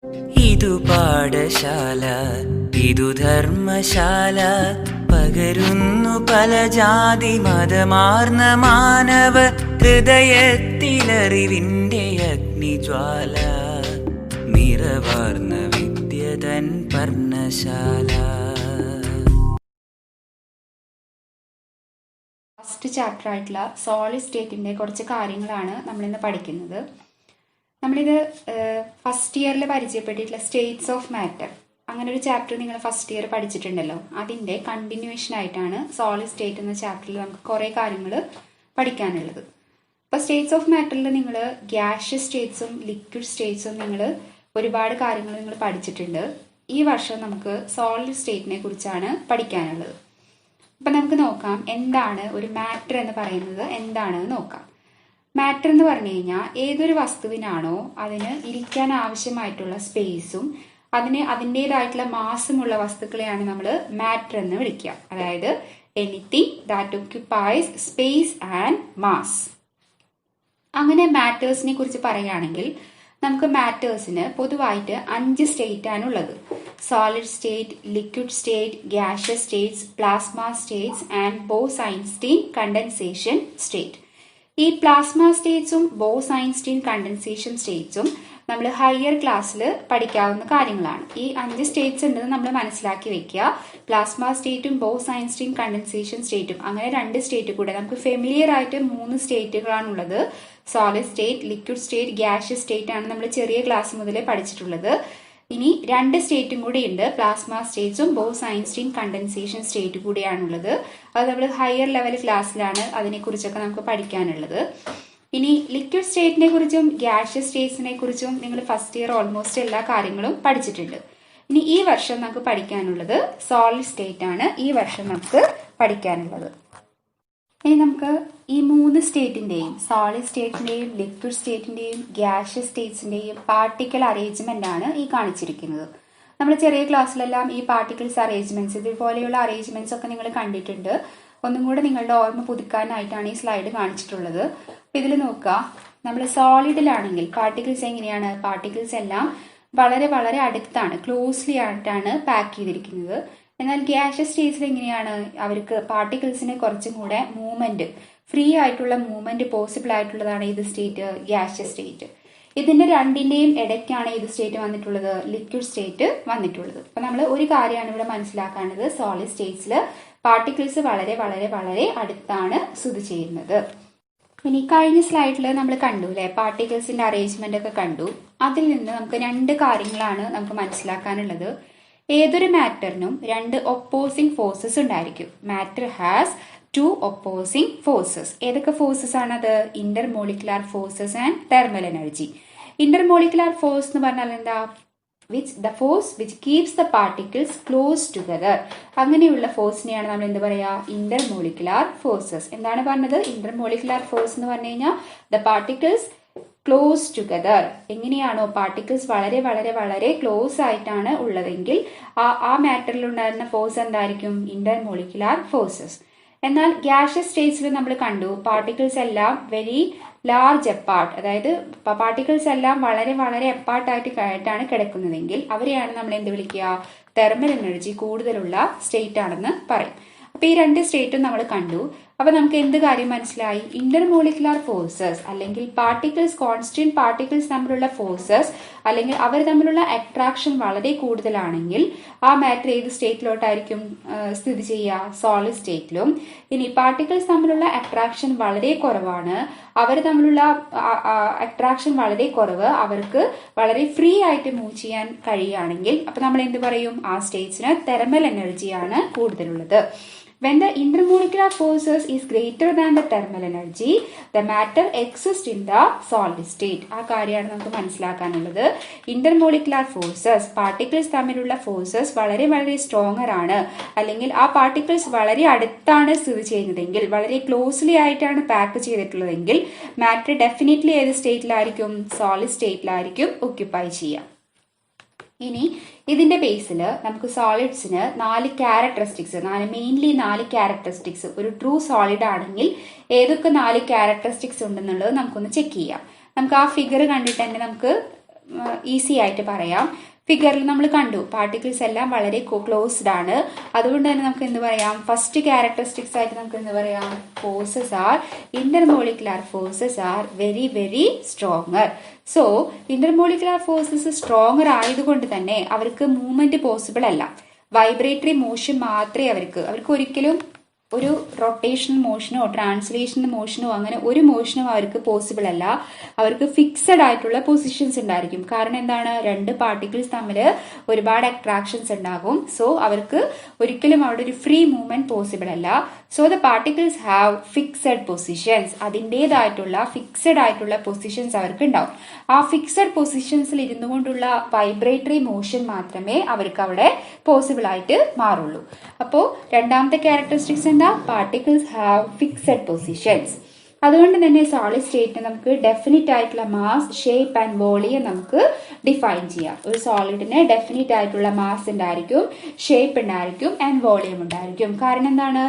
ഇതു പാഠശാല, ഇതു ധർമ്മശാല, പകരുന്നു പല ജാതി മതമാർന്ന മാനവ ഹൃദയത്തിലറിവിന്റെ അഗ്നിജ്വാല, നിറവാർന്ന വിദ്യതൻ പർണശാല. ഫസ്റ്റ് ചാപ്റ്റർ ആയിട്ടുള്ള സോളിഡ് സ്റ്റേറ്റിൻ്റെ കുറച്ച് കാര്യങ്ങളാണ് നമ്മളിന്ന് പഠിക്കുന്നത്. നമ്മളിത് ഫസ്റ്റ് ഇയറിൽ പരിചയപ്പെട്ടിട്ടുള്ള സ്റ്റേറ്റ്സ് ഓഫ് മാറ്റർ, അങ്ങനെ ഒരു ചാപ്റ്റർ നിങ്ങൾ ഫസ്റ്റ് ഇയർ പഠിച്ചിട്ടുണ്ടല്ലോ. അതിൻ്റെ കണ്ടിന്യൂവേഷൻ ആയിട്ടാണ് സോളിഡ് സ്റ്റേറ്റ് എന്ന ചാപ്റ്ററിൽ നമുക്ക് കുറേ കാര്യങ്ങൾ പഠിക്കാനുള്ളത്. ഇപ്പോൾ സ്റ്റേറ്റ്സ് ഓഫ് മാറ്ററിൽ നിങ്ങൾ ഗ്യാഷ്യസ് സ്റ്റേറ്റ്സും ലിക്വിഡ് സ്റ്റേറ്റ്സും നിങ്ങൾ ഒരുപാട് കാര്യങ്ങൾ നിങ്ങൾ പഠിച്ചിട്ടുണ്ട്. ഈ വർഷം നമുക്ക് സോളിഡ് സ്റ്റേറ്റിനെ കുറിച്ചാണ് പഠിക്കാനുള്ളത്. അപ്പം നമുക്ക് നോക്കാം എന്താണ് ഒരു മാറ്റർ എന്ന് പറയുന്നത് എന്താണെന്ന് നോക്കാം. മാറ്റർ എന്ന് പറഞ്ഞു കഴിഞ്ഞാൽ ഏതൊരു വസ്തുവിനാണോ അതിന് ഇരിക്കാൻ ആവശ്യമായിട്ടുള്ള സ്പേസും അതിൻ്റെതായിട്ടുള്ള മാസമുള്ള വസ്തുക്കളെയാണ് നമ്മൾ മാറ്റർ എന്ന് വിളിക്കുക. അതായത് anything that occupies space and mass. അങ്ങനെ മാറ്റേഴ്സിനെ കുറിച്ച് പറയുകയാണെങ്കിൽ നമുക്ക് മാറ്റേഴ്സിന് പൊതുവായിട്ട് 5 സ്റ്റേറ്റ് ആണുള്ളത്. Solid state, liquid state, gaseous States, plasma States and Bose-Einstein condensation state. ഈ പ്ലാസ്മ സ്റ്റേറ്റ്സും ബോസ്-ഐൻസ്റ്റീൻ കണ്ടൻസേഷൻ സ്റ്റേറ്റ്സും നമ്മൾ ഹയർ ക്ലാസ്സിൽ പഠിക്കാവുന്ന കാര്യങ്ങളാണ്. ഈ 5 സ്റ്റേറ്റ്സ് ഉണ്ടെന്ന് നമ്മൾ മനസ്സിലാക്കി വെക്കുക. പ്ലാസ്മ സ്റ്റേറ്റും ബോസ്-ഐൻസ്റ്റീൻ കണ്ടൻസേഷൻ സ്റ്റേറ്റും അങ്ങനെ 2 സ്റ്റേറ്റ് കൂടെ നമുക്ക് ഫെമിലിയർ ആയിട്ട് 3 സ്റ്റേറ്റുകളാണുള്ളത്. Solid state, liquid state, gaseous state ആണ് നമ്മൾ ചെറിയ ക്ലാസ് മുതലേ പഠിച്ചിട്ടുള്ളത്. ഇനി 2 സ്റ്റേറ്റും കൂടി ഉണ്ട്, പ്ലാസ്മ സ്റ്റേറ്റ്സും ബോസ്-ഐൻസ്റ്റീൻ കണ്ടൻസേഷൻ സ്റ്റേറ്റ് കൂടിയാണുള്ളത്. അത് നമ്മൾ ഹയർ ലെവൽ ക്ലാസ്സിലാണ് അതിനെക്കുറിച്ചൊക്കെ നമുക്ക് പഠിക്കാനുള്ളത്. ഇനി ലിക്വിഡ് സ്റ്റേറ്റിനെ കുറിച്ചും ഗ്യാഷ്യസ് സ്റ്റേറ്റ്സിനെ കുറിച്ചും നിങ്ങൾ ഫസ്റ്റ് ഇയർ ഓൾമോസ്റ്റ് എല്ലാ കാര്യങ്ങളും പഠിച്ചിട്ടുണ്ട്. ഇനി ഈ വർഷം നമുക്ക് പഠിക്കാനുള്ളത് സോളിഡ് സ്റ്റേറ്റ് ആണ്. ഈ വർഷം നമുക്ക് പഠിക്കാനുള്ളത്. ഇനി നമുക്ക് ഈ 3 സ്റ്റേറ്റിൻ്റെയും സോളിഡ് സ്റ്റേറ്റിൻ്റെയും ലിക്വിഡ് സ്റ്റേറ്റിൻ്റെയും ഗ്യാഷ്യസ് സ്റ്റേറ്റ്സിൻ്റെയും പാർട്ടിക്കിൾ അറേഞ്ച്മെൻ്റ് ആണ് ഈ കാണിച്ചിരിക്കുന്നത്. നമ്മൾ ചെറിയ ക്ലാസ്സിലെല്ലാം ഈ പാർട്ടിക്കിൾസ് അറേഞ്ച്മെന്റ്സ് ഇതുപോലെയുള്ള അറേഞ്ച്മെന്റ്സ് ഒക്കെ നിങ്ങൾ കണ്ടിട്ടുണ്ട്. ഒന്നും കൂടെ നിങ്ങളുടെ ഓർമ്മ പുതുക്കാനായിട്ടാണ് ഈ സ്ലൈഡ് കാണിച്ചിട്ടുള്ളത്. അപ്പോൾ ഇതിൽ നോക്കുക, നമ്മൾ സോളിഡിലാണെങ്കിൽ പാർട്ടിക്കിൾസ് എങ്ങനെയാണ്? പാർട്ടിക്കിൾസ് എല്ലാം വളരെ വളരെ അടുത്താണ്, ക്ലോസ്ലി ആയിട്ടാണ് പാക്ക് ചെയ്തിരിക്കുന്നത്. എന്നാൽ ഗ്യാഷ്യസ് സ്റ്റേറ്റ്സിൽ എങ്ങനെയാണ്? അവർക്ക് പാർട്ടിക്കിൾസിന് കുറച്ചും കൂടെ മൂവ്മെന്റ്, ഫ്രീ ആയിട്ടുള്ള മൂവ്മെന്റ് പോസിബിൾ ആയിട്ടുള്ളതാണ് ഏത് സ്റ്റേറ്റ്? Gaseous state. ഇതിന്റെ രണ്ടിന്റെയും ഇടയ്ക്കാണ് ഏത് സ്റ്റേറ്റ് വന്നിട്ടുള്ളത്? ലിക്വിഡ് സ്റ്റേറ്റ് വന്നിട്ടുള്ളത്. അപ്പൊ നമ്മൾ ഒരു കാര്യമാണ് ഇവിടെ മനസ്സിലാക്കേണ്ടത്, സോളിഡ് സ്റ്റേറ്റ്സിൽ പാർട്ടിക്കിൾസ് വളരെ വളരെ വളരെ അടുത്താണ് സ്ഥിതി ചെയ്യുന്നത്. ഇനി കഴിഞ്ഞ സ്ലൈഡിൽ നമ്മൾ കണ്ടു അല്ലെ, പാർട്ടിക്കിൾസിന്റെ അറേഞ്ച്മെന്റ് ഒക്കെ കണ്ടു. അതിൽ നിന്ന് നമുക്ക് 2 കാര്യങ്ങളാണ് നമുക്ക് മനസ്സിലാക്കാനുള്ളത്. ഏതൊരു മാറ്ററിനും 2 ഒപ്പോസിംഗ് ഫോഴ്സസ് ഉണ്ടായിരിക്കും. Matter has 2 opposing forces. ഏതൊക്കെ ഫോഴ്സസ് ആണത്? Intermolecular forces and thermal energy. Intermolecular force എന്ന് പറഞ്ഞാൽ എന്താ? the force which keeps the particles close together. അങ്ങനെയുള്ള ഫോഴ്സിനെയാണ് നമ്മൾ എന്ത് പറയാ? Intermolecular forces. എന്താണ് പറഞ്ഞത്? ഇന്റർമോളിക്കുലാർ ഫോഴ്സ് എന്ന് പറഞ്ഞു കഴിഞ്ഞാൽ the particles ക്ലോസ് ടുഗദർ. എങ്ങനെയാണോ പാർട്ടിക്കിൾസ് വളരെ വളരെ വളരെ ക്ലോസ് ആയിട്ടാണ് ഉള്ളതെങ്കിൽ ആ മാറ്ററിൽ ഉണ്ടായിരുന്ന ഫോഴ്സ് എന്തായിരിക്കും? Intermolecular forces. എന്നാൽ ഗ്യാഷ്യസ് സ്റ്റേറ്റ്സിൽ നമ്മൾ കണ്ടു പാർട്ടിക്കിൾസ് എല്ലാം വെരി ലാർജ് അപ്പാർട്ട്, അതായത് പാർട്ടിക്കിൾസ് എല്ലാം വളരെ വളരെ അപ്പാർട്ടായിട്ടാണ് കിടക്കുന്നതെങ്കിൽ അവരെയാണ് നമ്മൾ എന്ത് വിളിക്കുക? തെർമൽ എനർജി കൂടുതലുള്ള സ്റ്റേറ്റ് ആണെന്ന് പറയും. അപ്പൊ ഈ 2 സ്റ്റേറ്റും നമ്മൾ കണ്ടു. അപ്പൊ നമുക്ക് എന്ത് കാര്യം മനസ്സിലായി? ഇന്റർമോളിക്കുലാർ ഫോഴ്സസ് അല്ലെങ്കിൽ പാർട്ടിക്കിൾസ്, കോൺസ്റ്റന്റ് പാർട്ടിക്കിൾസ് തമ്മിലുള്ള ഫോഴ്സസ് അല്ലെങ്കിൽ അവർ തമ്മിലുള്ള അട്രാക്ഷൻ വളരെ കൂടുതലാണെങ്കിൽ ആ മാറ്റർ ഏത് സ്റ്റേറ്റിലോട്ടായിരിക്കും സ്ഥിതി ചെയ്യുക? സോളിഡ് സ്റ്റേറ്റിലും. ഇനി പാർട്ടിക്കിൾസ് തമ്മിലുള്ള അട്രാക്ഷൻ വളരെ കുറവാണ്, അവർ തമ്മിലുള്ള അട്രാക്ഷൻ വളരെ കുറവ്, അവർക്ക് വളരെ ഫ്രീ ആയിട്ട് മൂവ് ചെയ്യാൻ കഴിയുകയാണെങ്കിൽ അപ്പൊ നമ്മൾ എന്ത് പറയും? ആ സ്റ്റേറ്റ്സിന് തെർമൽ എനർജിയാണ് കൂടുതലുള്ളത്. When the intermolecular forces is greater than the thermal energy, the matter exists in the solid state. ആ കാര്യമാണ് നമുക്ക് മനസ്സിലാക്കാനുള്ളത്. ഇന്റർമോളിക്കുലാർ ഫോഴ്സസ്, പാർട്ടിക്കിൾസ് തമ്മിലുള്ള ഫോഴ്സസ് വളരെ വളരെ സ്ട്രോങ്ങർ ആണ്, അല്ലെങ്കിൽ ആ പാർട്ടിക്കിൾസ് വളരെ അടുത്താണ് സ്ഥിതി ചെയ്യുന്നതെങ്കിൽ, വളരെ ക്ലോസ്ലി ആയിട്ടാണ് പാക്ക് ചെയ്തിട്ടുള്ളതെങ്കിൽ മാറ്റർ ഡെഫിനറ്റ്ലി ഏത് സ്റ്റേറ്റിലായിരിക്കും? സോളിഡ് സ്റ്റേറ്റിലായിരിക്കും ഒക്യുപ്പൈ ചെയ്യുക. ഇനി ഇതിന്റെ ബേസിൽ നമുക്ക് സോളിഡ്സിന് 4 ക്യാരക്ടറിസ്റ്റിക്സ്, മെയിൻലി 4 ക്യാരക്ടറിസ്റ്റിക്സ്, ഒരു ട്രൂ സോളിഡ് ആണെങ്കിൽ ഏതൊക്കെ 4 ക്യാരക്ടറിസ്റ്റിക്സ് ഉണ്ടെന്നുള്ളത് നമുക്കൊന്ന് ചെക്ക് ചെയ്യാം. നമുക്ക് ആ ഫിഗർ കണ്ടിട്ട് തന്നെ നമുക്ക് ഈസി ആയിട്ട് പറയാം. ഫിഗറിൽ നമ്മൾ കണ്ടു പാർട്ടിക്കിൾസ് എല്ലാം വളരെ ക്ലോസ്ഡ് ആണ്. അതുകൊണ്ട് തന്നെ നമുക്ക് എന്ത് പറയാം, ഫസ്റ്റ് ക്യാരക്ടറിസ്റ്റിക്സ് ആയിട്ട് നമുക്ക് എന്ത് പറയാം, forces are intermolecular forces are very very stronger. So intermolecular forces stronger ആയതുകൊണ്ട് തന്നെ അവർക്ക് മൂവ്മെന്റ് പോസിബിൾ അല്ല. വൈബ്രേറ്ററി മോഷൻ മാത്രമേ അവർക്ക് ഒരിക്കലും ഒരു റൊട്ടേഷണൽ മോഷനോ ട്രാൻസ്ലേഷണൽ മോഷനോ അങ്ങനെ ഒരു മോഷനും അവർക്ക് പോസിബിൾ അല്ല. അവർക്ക് ഫിക്സഡ് ആയിട്ടുള്ള പൊസിഷൻസ് ഉണ്ടായിരിക്കും. കാരണം എന്താണ്, രണ്ട് പാർട്ടിക്കിൾസ് തമ്മിൽ ഒരുപാട് അട്രാക്ഷൻസ് ഉണ്ടാകും. സോ അവർക്ക് ഒരിക്കലും അവിടെ ഒരു ഫ്രീ മൂവ്മെന്റ് പോസിബിൾ അല്ല. So the particles have fixed positions. അതിൻ്റെതായിട്ടുള്ള ഫിക്സഡ് ആയിട്ടുള്ള പൊസിഷൻസ് അവർക്ക് ഉണ്ടാവും. ആ ഫിക്സഡ് പൊസിഷൻസിൽ ഇരുന്നു കൊണ്ടുള്ള വൈബ്രേറ്ററി മോഷൻ മാത്രമേ അവർക്ക് അവിടെ പോസിബിൾ ആയിട്ട് മാറുള്ളൂ. അപ്പോൾ രണ്ടാമത്തെ ക്യാരക്ടറിസ്റ്റിക്സ് എന്താ, പാർട്ടിക്കിൾസ് ഹാവ് ഫിക്സഡ് പൊസിഷൻസ്. അതുകൊണ്ട് തന്നെ സോളിഡ് സ്റ്റേറ്റിന് നമുക്ക് ഡെഫിനിറ്റ് ആയിട്ടുള്ള മാസ്, ഷേപ്പ് ആൻഡ് വോളിയം നമുക്ക് ഡിഫൈൻ ചെയ്യാം. ഒരു സോളിഡിന് ഡെഫിനിറ്റ് ആയിട്ടുള്ള മാസ് ഉണ്ടായിരിക്കും, ഷേപ്പ് ഉണ്ടായിരിക്കും ആൻഡ് വോളിയം ഉണ്ടായിരിക്കും. കാരണം എന്താണ്,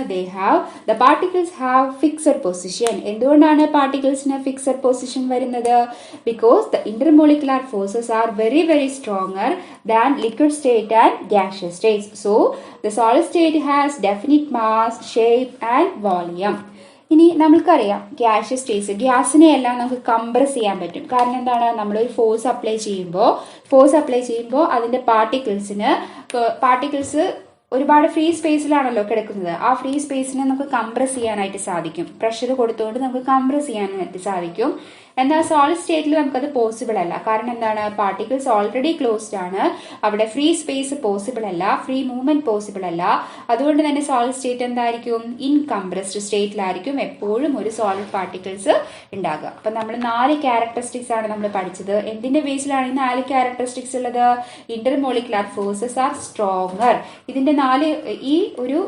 the particles have fixed position. എന്തുകൊണ്ടാണ് പാർട്ടിക്കിൾസിന് ഫിക്സഡ് പൊസിഷൻ വരുന്നത്? Because the intermolecular forces are very very stronger than liquid state and gaseous states. So the solid state has definite mass, shape and volume. ഇനി നമ്മൾക്കറിയാം gaseous States, ഗ്യാസിനെ എല്ലാം നമുക്ക് compress ചെയ്യാൻ പറ്റും. കാരണം എന്താണ്, നമ്മളൊരു ഫോഴ്സ് അപ്ലൈ ചെയ്യുമ്പോൾ അതിന്റെ പാർട്ടിക്കിൾസ് ഒരുപാട് ഫ്രീ സ്പേസിലാണല്ലോ കിടക്കുന്നത്. ആ ഫ്രീ സ്പേസിനെ നമുക്ക് കംപ്രസ് ചെയ്യാനായിട്ട് സാധിക്കും. പ്രഷർ കൊടുത്തുകൊണ്ട് നമുക്ക് കംപ്രസ് ചെയ്യാനായിട്ട് സാധിക്കും. എന്നാൽ സോളിഡ് സ്റ്റേറ്റിൽ നമുക്കത് പോസിബിൾ അല്ല. കാരണം എന്താണ്, പാർട്ടിക്കിൾസ് ഓൾറെഡി ക്ലോസ്ഡ് ആണ്. അവിടെ ഫ്രീ സ്പേസ് പോസിബിൾ അല്ല, ഫ്രീ മൂവ്മെന്റ് പോസിബിൾ അല്ല. അതുകൊണ്ട് തന്നെ സോളിഡ് സ്റ്റേറ്റ് എന്തായിരിക്കും, ഇൻകംപ്രസ്ഡ് സ്റ്റേറ്റിലായിരിക്കും എപ്പോഴും ഒരു സോളിഡ് പാർട്ടിക്കിൾസ് ഉണ്ടാകുക. അപ്പൊ നമ്മൾ 4 ക്യാരക്ടറിസ്റ്റിക്സ് ആണ് നമ്മൾ പഠിച്ചത്. എന്തിന്റെ ബേസിലാണ് ഈ 4 ക്യാരക്ടറിസ്റ്റിക്സ് ഉള്ളത്? Intermolecular forces are stronger. ഇതിന്റെ ഈ ഒരു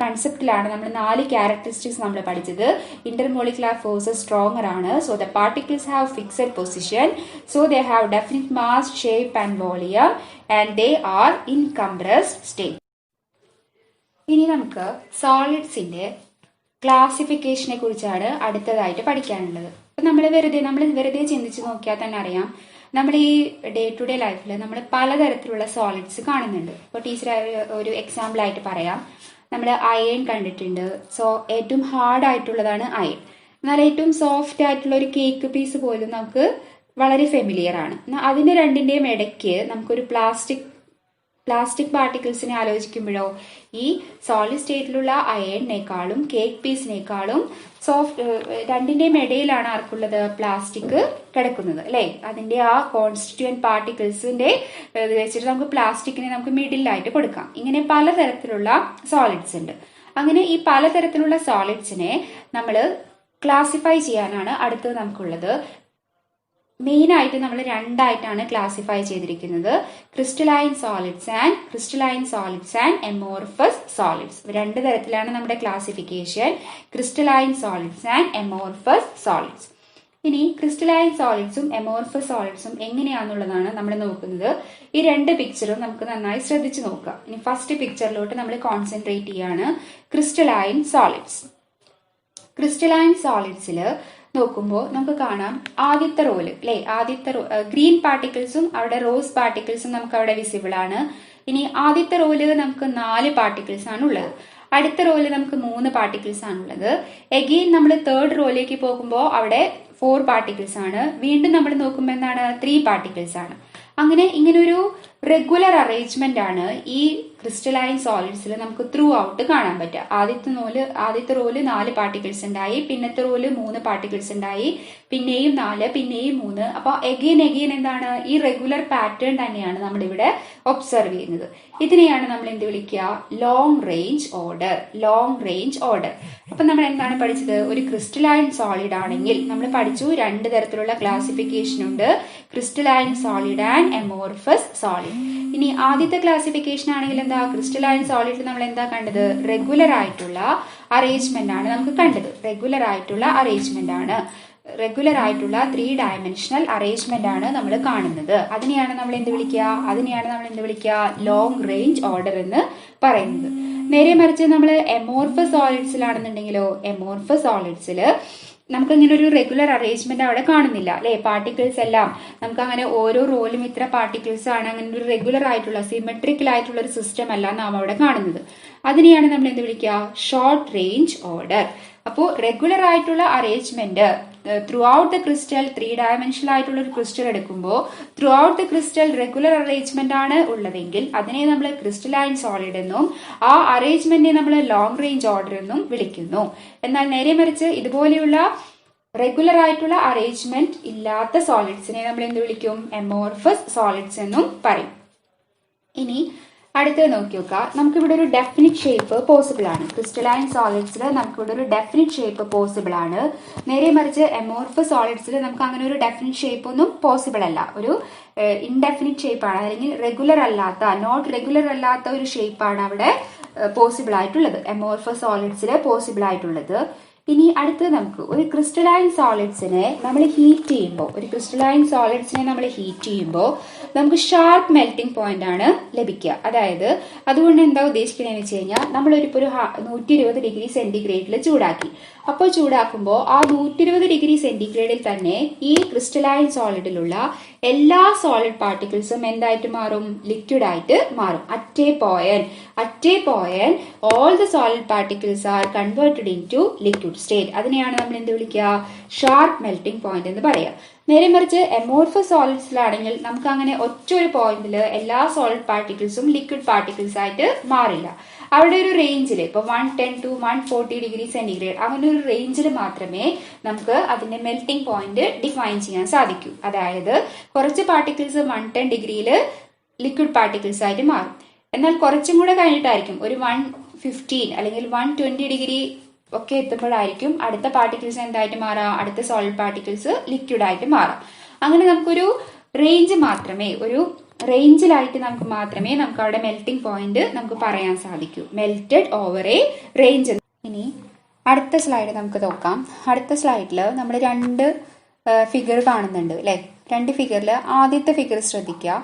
കൺസെപ്റ്റിലാണ് നമ്മൾ 4 ക്യാരക്ടറിസ്റ്റിക്സ് നമ്മൾ പഠിച്ചത്. ഇന്റർമോളിക്കുലാർ ഫോഴ്സസ് സ്ട്രോങ്ങർ ആണ്. So the particles have fixed position, so they have definite mass, shape and volume and they are in compressed state. ഇനി നമുക്ക് സോളിഡ്സിന്റെ ക്ലാസിഫിക്കേഷനെ കുറിച്ചാണ് അടുത്തതായിട്ട് പഠിക്കാനുള്ളത്. നമ്മൾ വെറുതെ ചിന്തിച്ച് നോക്കിയാൽ തന്നെ അറിയാം, നമ്മൾ ഈ ഡേ ടു ഡേ ലൈഫിൽ നമ്മൾ പലതരത്തിലുള്ള സോളിഡ്സ് കാണുന്നുണ്ട്. ഇപ്പോൾ ടീച്ചർ ഒരു എക്സാമ്പിൾ ആയിട്ട് പറയാം, നമ്മൾ അയൺ കണ്ടിട്ടുണ്ട്. സോ ഏറ്റവും ഹാർഡ് ആയിട്ടുള്ളതാണ് അയൺ. എന്നാൽ ഏറ്റവും സോഫ്റ്റ് ആയിട്ടുള്ള ഒരു കേക്ക് പീസ് പോലും നമുക്ക് വളരെ ഫെമിലിയർ ആണ്. അതിന്റെ രണ്ടിന്റെയും ഇടയ്ക്ക് നമുക്കൊരു പ്ലാസ്റ്റിക് പാർട്ടിക്കിൾസിനെ ആലോചിക്കുമ്പോഴോ ഈ സോളിഡ് സ്റ്റേറ്റിലുള്ള അയണിനേക്കാളും കേക്ക് പീസിനേക്കാളും രണ്ടിന്റെയും ഇടയിലാണ് ആർക്കുള്ളത്, പ്ലാസ്റ്റിക് കിടക്കുന്നത് അല്ലെ. അതിന്റെ ആ കോൺസ്റ്റിറ്റ്യൂവന്റ് പാർട്ടിക്കിൾസിന്റെ വെച്ചിട്ട് നമുക്ക് പ്ലാസ്റ്റിക്കിനെ നമുക്ക് മിഡിലായിട്ട് കൊടുക്കാം. ഇങ്ങനെ പലതരത്തിലുള്ള സോളിഡ്സ് ഉണ്ട്. അങ്ങനെ ഈ പലതരത്തിലുള്ള സോളിഡ്സിനെ നമ്മൾ ക്ലാസിഫൈ ചെയ്യാനാണ് അടുത്തത് നമുക്കുള്ളത്. മെയിൻ ആയിട്ട് നമ്മൾ രണ്ടായിട്ടാണ് ക്ലാസിഫൈ ചെയ്തിരിക്കുന്നത്, crystalline solids and amorphous solids. 2 തരത്തിലാണ് നമ്മുടെ classification, crystalline solids and amorphous solids. ഇനി ക്രിസ്റ്റലൈൻ സോളിഡ്സും എമോർഫസ് സോളിഡ്സും എങ്ങനെയാണെന്നുള്ളതാണ് നമ്മൾ നോക്കുന്നത്. ഈ 2 പിക്ചറും നമുക്ക് നന്നായി ശ്രദ്ധിച്ചു നോക്കാം. ഇനി ഫസ്റ്റ് പിക്ചറിലോട്ട് നമ്മൾ കോൺസെൻട്രേറ്റ് ചെയ്യാണ്. ക്രിസ്റ്റലൈൻ സോളിഡ്സിൽ നോക്കുമ്പോൾ നമുക്ക് കാണാം ആദ്യത്തെ റോല് അല്ലെ, ഗ്രീൻ പാർട്ടിക്കിൾസും അവിടെ റോസ് പാർട്ടിക്കിൾസും നമുക്ക് അവിടെ വിസിബിൾ ആണ്. ഇനി ആദ്യത്തെ റോല് നമുക്ക് 4 പാർട്ടിക്കിൾസ് ആണ് ഉള്ളത്. അടുത്ത റോല് നമുക്ക് 3 പാർട്ടിക്കിൾസ് ആണുള്ളത്. എഗെയിൻ നമ്മൾ തേർഡ് റോയിലേക്ക് പോകുമ്പോൾ അവിടെ 4 പാർട്ടിക്കിൾസ് ആണ്. വീണ്ടും നമ്മൾ നോക്കുമ്പോൾ എന്താണ്, 3 പാർട്ടിക്കിൾസ് ആണ്. ഇങ്ങനെ ഒരു റെഗുലർ അറേഞ്ച്മെന്റ് ആണ് ഈ ക്രിസ്റ്റലൈൻ സോളിഡ്സിൽ നമുക്ക് ത്രൂ ഔട്ട് കാണാൻ പറ്റുക. ആദ്യത്തെ റോല് 4 പാർട്ടിക്കിൾസ് ഉണ്ടായി, പിന്നത്തെ റോല് 3 പാർട്ടിക്കിൾസ് ഉണ്ടായി, പിന്നെയും 4, പിന്നെയും 3. അപ്പൊ എഗെയിൻ എന്താണ്, ഈ റെഗുലർ പാറ്റേൺ തന്നെയാണ് നമ്മൾ ഇവിടെ ഒബ്സർവ് ചെയ്യുന്നത്. ഇതിനെയാണ് നമ്മൾ എന്ത് വിളിക്കുക, ലോങ് റേഞ്ച് ഓർഡർ. അപ്പൊ നമ്മൾ എന്താണ് പഠിച്ചത്, ഒരു ക്രിസ്റ്റലൈൻ സോളിഡ് ആണെങ്കിൽ നമ്മൾ പഠിച്ചു 2 തരത്തിലുള്ള ക്ലാസിഫിക്കേഷൻ ഉണ്ട്, ക്രിസ്റ്റലൈൻ സോളിഡ് ആൻഡ് എമോർഫസ് സോളിഡ്. ഇനി ആദ്യത്തെ ക്ലാസിഫിക്കേഷൻ ആണെങ്കിൽ എന്താ, ക്രിസ്റ്റലൈൻ സോളിഡിൽ നമ്മൾ എന്താ കണ്ടത്, റെഗുലർ ആയിട്ടുള്ള അറേഞ്ച്മെന്റ് ആണ് നമുക്ക് കണ്ടത്. റെഗുലർ ആയിട്ടുള്ള 3 ഡയമെൻഷണൽ അറേഞ്ച്മെന്റ് ആണ് നമ്മൾ കാണുന്നത്. അതിനെയാണ് നമ്മൾ എന്ത് വിളിക്കുക, ലോങ് റേഞ്ച് ഓർഡർ എന്ന് പറയുന്നത്. നേരെ മറിച്ച് നമ്മൾ എമോർഫസ് സോളിഡ്സിലാണെന്നുണ്ടെങ്കിലോ, എമോർഫസ് സോളിഡ്സിൽ നമുക്ക് ഇങ്ങനെ ഒരു റെഗുലർ അറേഞ്ച്മെന്റ് അവിടെ കാണുന്നില്ല അല്ലെ. പാർട്ടിക്കിൾസ് എല്ലാം നമുക്ക് അങ്ങനെ ഓരോ റോയിലും ഇത്ര പാർട്ടിക്കിൾസ് ആണ്, അങ്ങനെ ഒരു റെഗുലർ ആയിട്ടുള്ള സിമെട്രിക്കൽ ആയിട്ടുള്ള ഒരു സിസ്റ്റം അല്ല നാം അവിടെ കാണുന്നത്. അതിനെയാണ് നമ്മൾ എന്ത് വിളിക്കുക? Short range order. അപ്പോൾ റെഗുലർ ആയിട്ടുള്ള arrangement through out the crystal, 3 dimensional ആയിട്ടുള്ള ഒരു ക്രിസ്റ്റൽ എടുക്കുമ്പോൾ through out the crystal regular arrangement ആണ് ഉള്ളതെങ്കിൽ അതിനെ നമ്മൾ ക്രിസ്റ്റലൈൻ സോളിഡ് എന്നും ആ അറേഞ്ച്മെന്റിനെ നമ്മൾ ലോങ് റേഞ്ച് ഓർഡർ എന്നും വിളിക്കുന്നു. എന്നാൽ നേരെ മറിച്ച് ഇതുപോലെയുള്ള റെഗുലർ ആയിട്ടുള്ള അറേഞ്ച്മെന്റ് ഇല്ലാത്ത സോളിഡ്സിനെ നമ്മൾ എന്ത് വിളിക്കും? എമോർഫസ് സോളിഡ്സ് എന്നും പറയും. ഇനി അടുത്തത് നോക്കി നോക്കുക. നമുക്കിവിടെ ഒരു ഡെഫിനിറ്റ് ഷേപ്പ് പോസിബിൾ ആണ്. ക്രിസ്റ്റലൈൻ സോളിഡ്സിൽ നമുക്കിവിടെ ഒരു ഡെഫിനിറ്റ് ഷേപ്പ് പോസിബിൾ ആണ്. നേരെ മറിച്ച് എമോർഫസ് സോളിഡ്സിൽ നമുക്ക് അങ്ങനെ ഒരു ഡെഫിനിറ്റ് ഷേപ്പ് ഒന്നും പോസിബിൾ അല്ല. ഒരു ഇൻഡെഫിനിറ്റ് ഷേപ്പാണ്, അല്ലെങ്കിൽ റെഗുലർ അല്ലാത്ത, നോട്ട് റെഗുലർ അല്ലാത്ത ഒരു ഷേപ്പാണ് അവിടെ പോസിബിൾ ആയിട്ടുള്ളത്, എമോർഫസ് സോളിഡ്സിൽ പോസിബിൾ ആയിട്ടുള്ളത്. ഇനി അടുത്തത് നമുക്ക് ഒരു ക്രിസ്റ്റലൈൻ സോളിഡ്സിനെ നമ്മൾ ഹീറ്റ് ചെയ്യുമ്പോൾ, നമുക്ക് ഷാർപ്പ് മെൽറ്റിംഗ് പോയിന്റ് ആണ് ലഭിക്കുക. അതായത് അതുകൊണ്ട് എന്താ ഉദ്ദേശിക്കുന്നതെന്ന് വെച്ച് കഴിഞ്ഞാൽ നമ്മളിപ്പോൾ ഒരു 120 ഡിഗ്രി സെന്റിഗ്രേഡിൽ ചൂടാക്കി. അപ്പോൾ ചൂടാക്കുമ്പോൾ ആ 120 ഡിഗ്രി സെന്റിഗ്രേഡിൽ തന്നെ ഈ ക്രിസ്റ്റലൈൻ സോളിഡിലുള്ള എല്ലാ സോളിഡ് പാർട്ടിക്കിൾസും എന്തായിട്ട് മാറും? ലിക്വിഡ് ആയിട്ട് മാറും. At a point all the solid particles are converted into liquid state. അതിനെയാണ് നമ്മൾ എന്ത് വിളിക്കുക? ഷാർപ്പ് മെൽറ്റിംഗ് പോയിന്റ് എന്ന് പറയാം. നേരെ മറിച്ച് എമോർഫസ് സോളിഡ്സിലാണെങ്കിൽ നമുക്ക് അങ്ങനെ ഒറ്റ ഒരു പോയിന്റിൽ എല്ലാ സോളിഡ് പാർട്ടിക്കിൾസും ലിക്വിഡ് പാർട്ടിക്കിൾസ് ആയിട്ട് മാറില്ല. അവിടെ ഒരു റേഞ്ചിൽ ഇപ്പോൾ 110 to 140 ഡിഗ്രി സെന്റിഗ്രേഡ് അങ്ങനെ ഒരു റേഞ്ചിൽ മാത്രമേ നമുക്ക് അതിന്റെ മെൽറ്റിംഗ് പോയിന്റ് ഡിഫൈൻ ചെയ്യാൻ സാധിക്കൂ. അതായത് കുറച്ച് പാർട്ടിക്കിൾസ് 110 ഡിഗ്രിയിൽ ലിക്വിഡ് പാർട്ടിക്കിൾസ് ആയിട്ട് മാറും. എന്നാൽ കുറച്ചും കൂടെ കഴിഞ്ഞിട്ടായിരിക്കും ഒരു 115 അല്ലെങ്കിൽ 120 ഡിഗ്രി ഒക്കെ എത്തുമ്പോഴായിരിക്കും അടുത്ത പാർട്ടിക്കിൾസ് എന്തായിട്ട് മാറാം? അടുത്ത സോളിഡ് പാർട്ടിക്കിൾസ് ലിക്വിഡ് ആയിട്ട് മാറാം. അങ്ങനെ നമുക്കൊരു റേഞ്ചിലായിട്ട് നമുക്ക് അവിടെ മെൽറ്റിംഗ് പോയിന്റ് നമുക്ക് പറയാൻ സാധിക്കൂ. Melted over A range. ഇനി അടുത്ത സ്ലൈഡ് നമുക്ക് നോക്കാം. അടുത്ത സ്ലൈഡിൽ നമ്മൾ 2 ഫിഗർ കാണുന്നുണ്ട് അല്ലെ. 2 ഫിഗറിൽ ആദ്യത്തെ ഫിഗർ ശ്രദ്ധിക്കുക.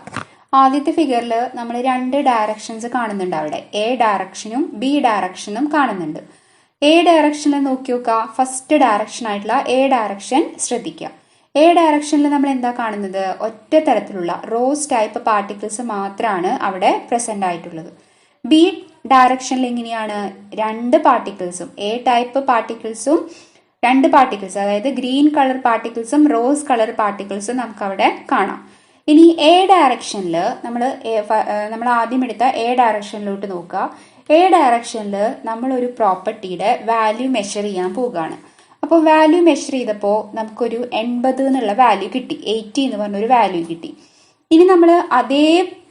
ആദ്യത്തെ ഫിഗറിൽ നമ്മൾ 2 ഡയറക്ഷൻസ് കാണുന്നുണ്ട്. അവിടെ എ ഡയറക്ഷനും ബി ഡയറക്ഷനും കാണുന്നുണ്ട്. എ ഡയറക്ഷനിൽ നോക്കി നോക്കുക. ഫസ്റ്റ് ഡയറക്ഷൻ ആയിട്ടുള്ള എ ഡയറക്ഷൻ ശ്രദ്ധിക്കുക. എ ഡയറക്ഷനിൽ നമ്മൾ എന്താ കാണുന്നത്? ഒറ്റ തരത്തിലുള്ള റോസ് ടൈപ്പ് പാർട്ടിക്കിൾസ് മാത്രമാണ് അവിടെ പ്രസന്റ് ആയിട്ടുള്ളത്. ബി ഡയറക്ഷനിൽ എങ്ങനെയാണ്? 2 പാർട്ടിക്കിൾസും എ ടൈപ്പ് പാർട്ടിക്കിൾസും 2 പാർട്ടിക്കിൾസ്, അതായത് ഗ്രീൻ കളർ പാർട്ടിക്കിൾസും റോസ് കളർ പാർട്ടിക്കിൾസും നമുക്ക് അവിടെ കാണാം. ഇനി എ ഡയറക്ഷനിൽ നമ്മൾ ആദ്യം എടുത്ത എ ഡയറക്ഷനിലോട്ട് നോക്കുക. എ ഡയറക്ഷനിൽ നമ്മൾ ഒരു പ്രോപ്പർട്ടിയുടെ വാല്യൂ മെഷർ ചെയ്യാൻ പോവുകയാണ്. അപ്പോൾ വാല്യൂ മെഷർ ചെയ്തപ്പോൾ നമുക്കൊരു 80 എന്നുള്ള വാല്യൂ കിട്ടി, 80 എന്ന് പറഞ്ഞൊരു വാല്യൂ കിട്ടി. ഇനി നമ്മൾ അതേ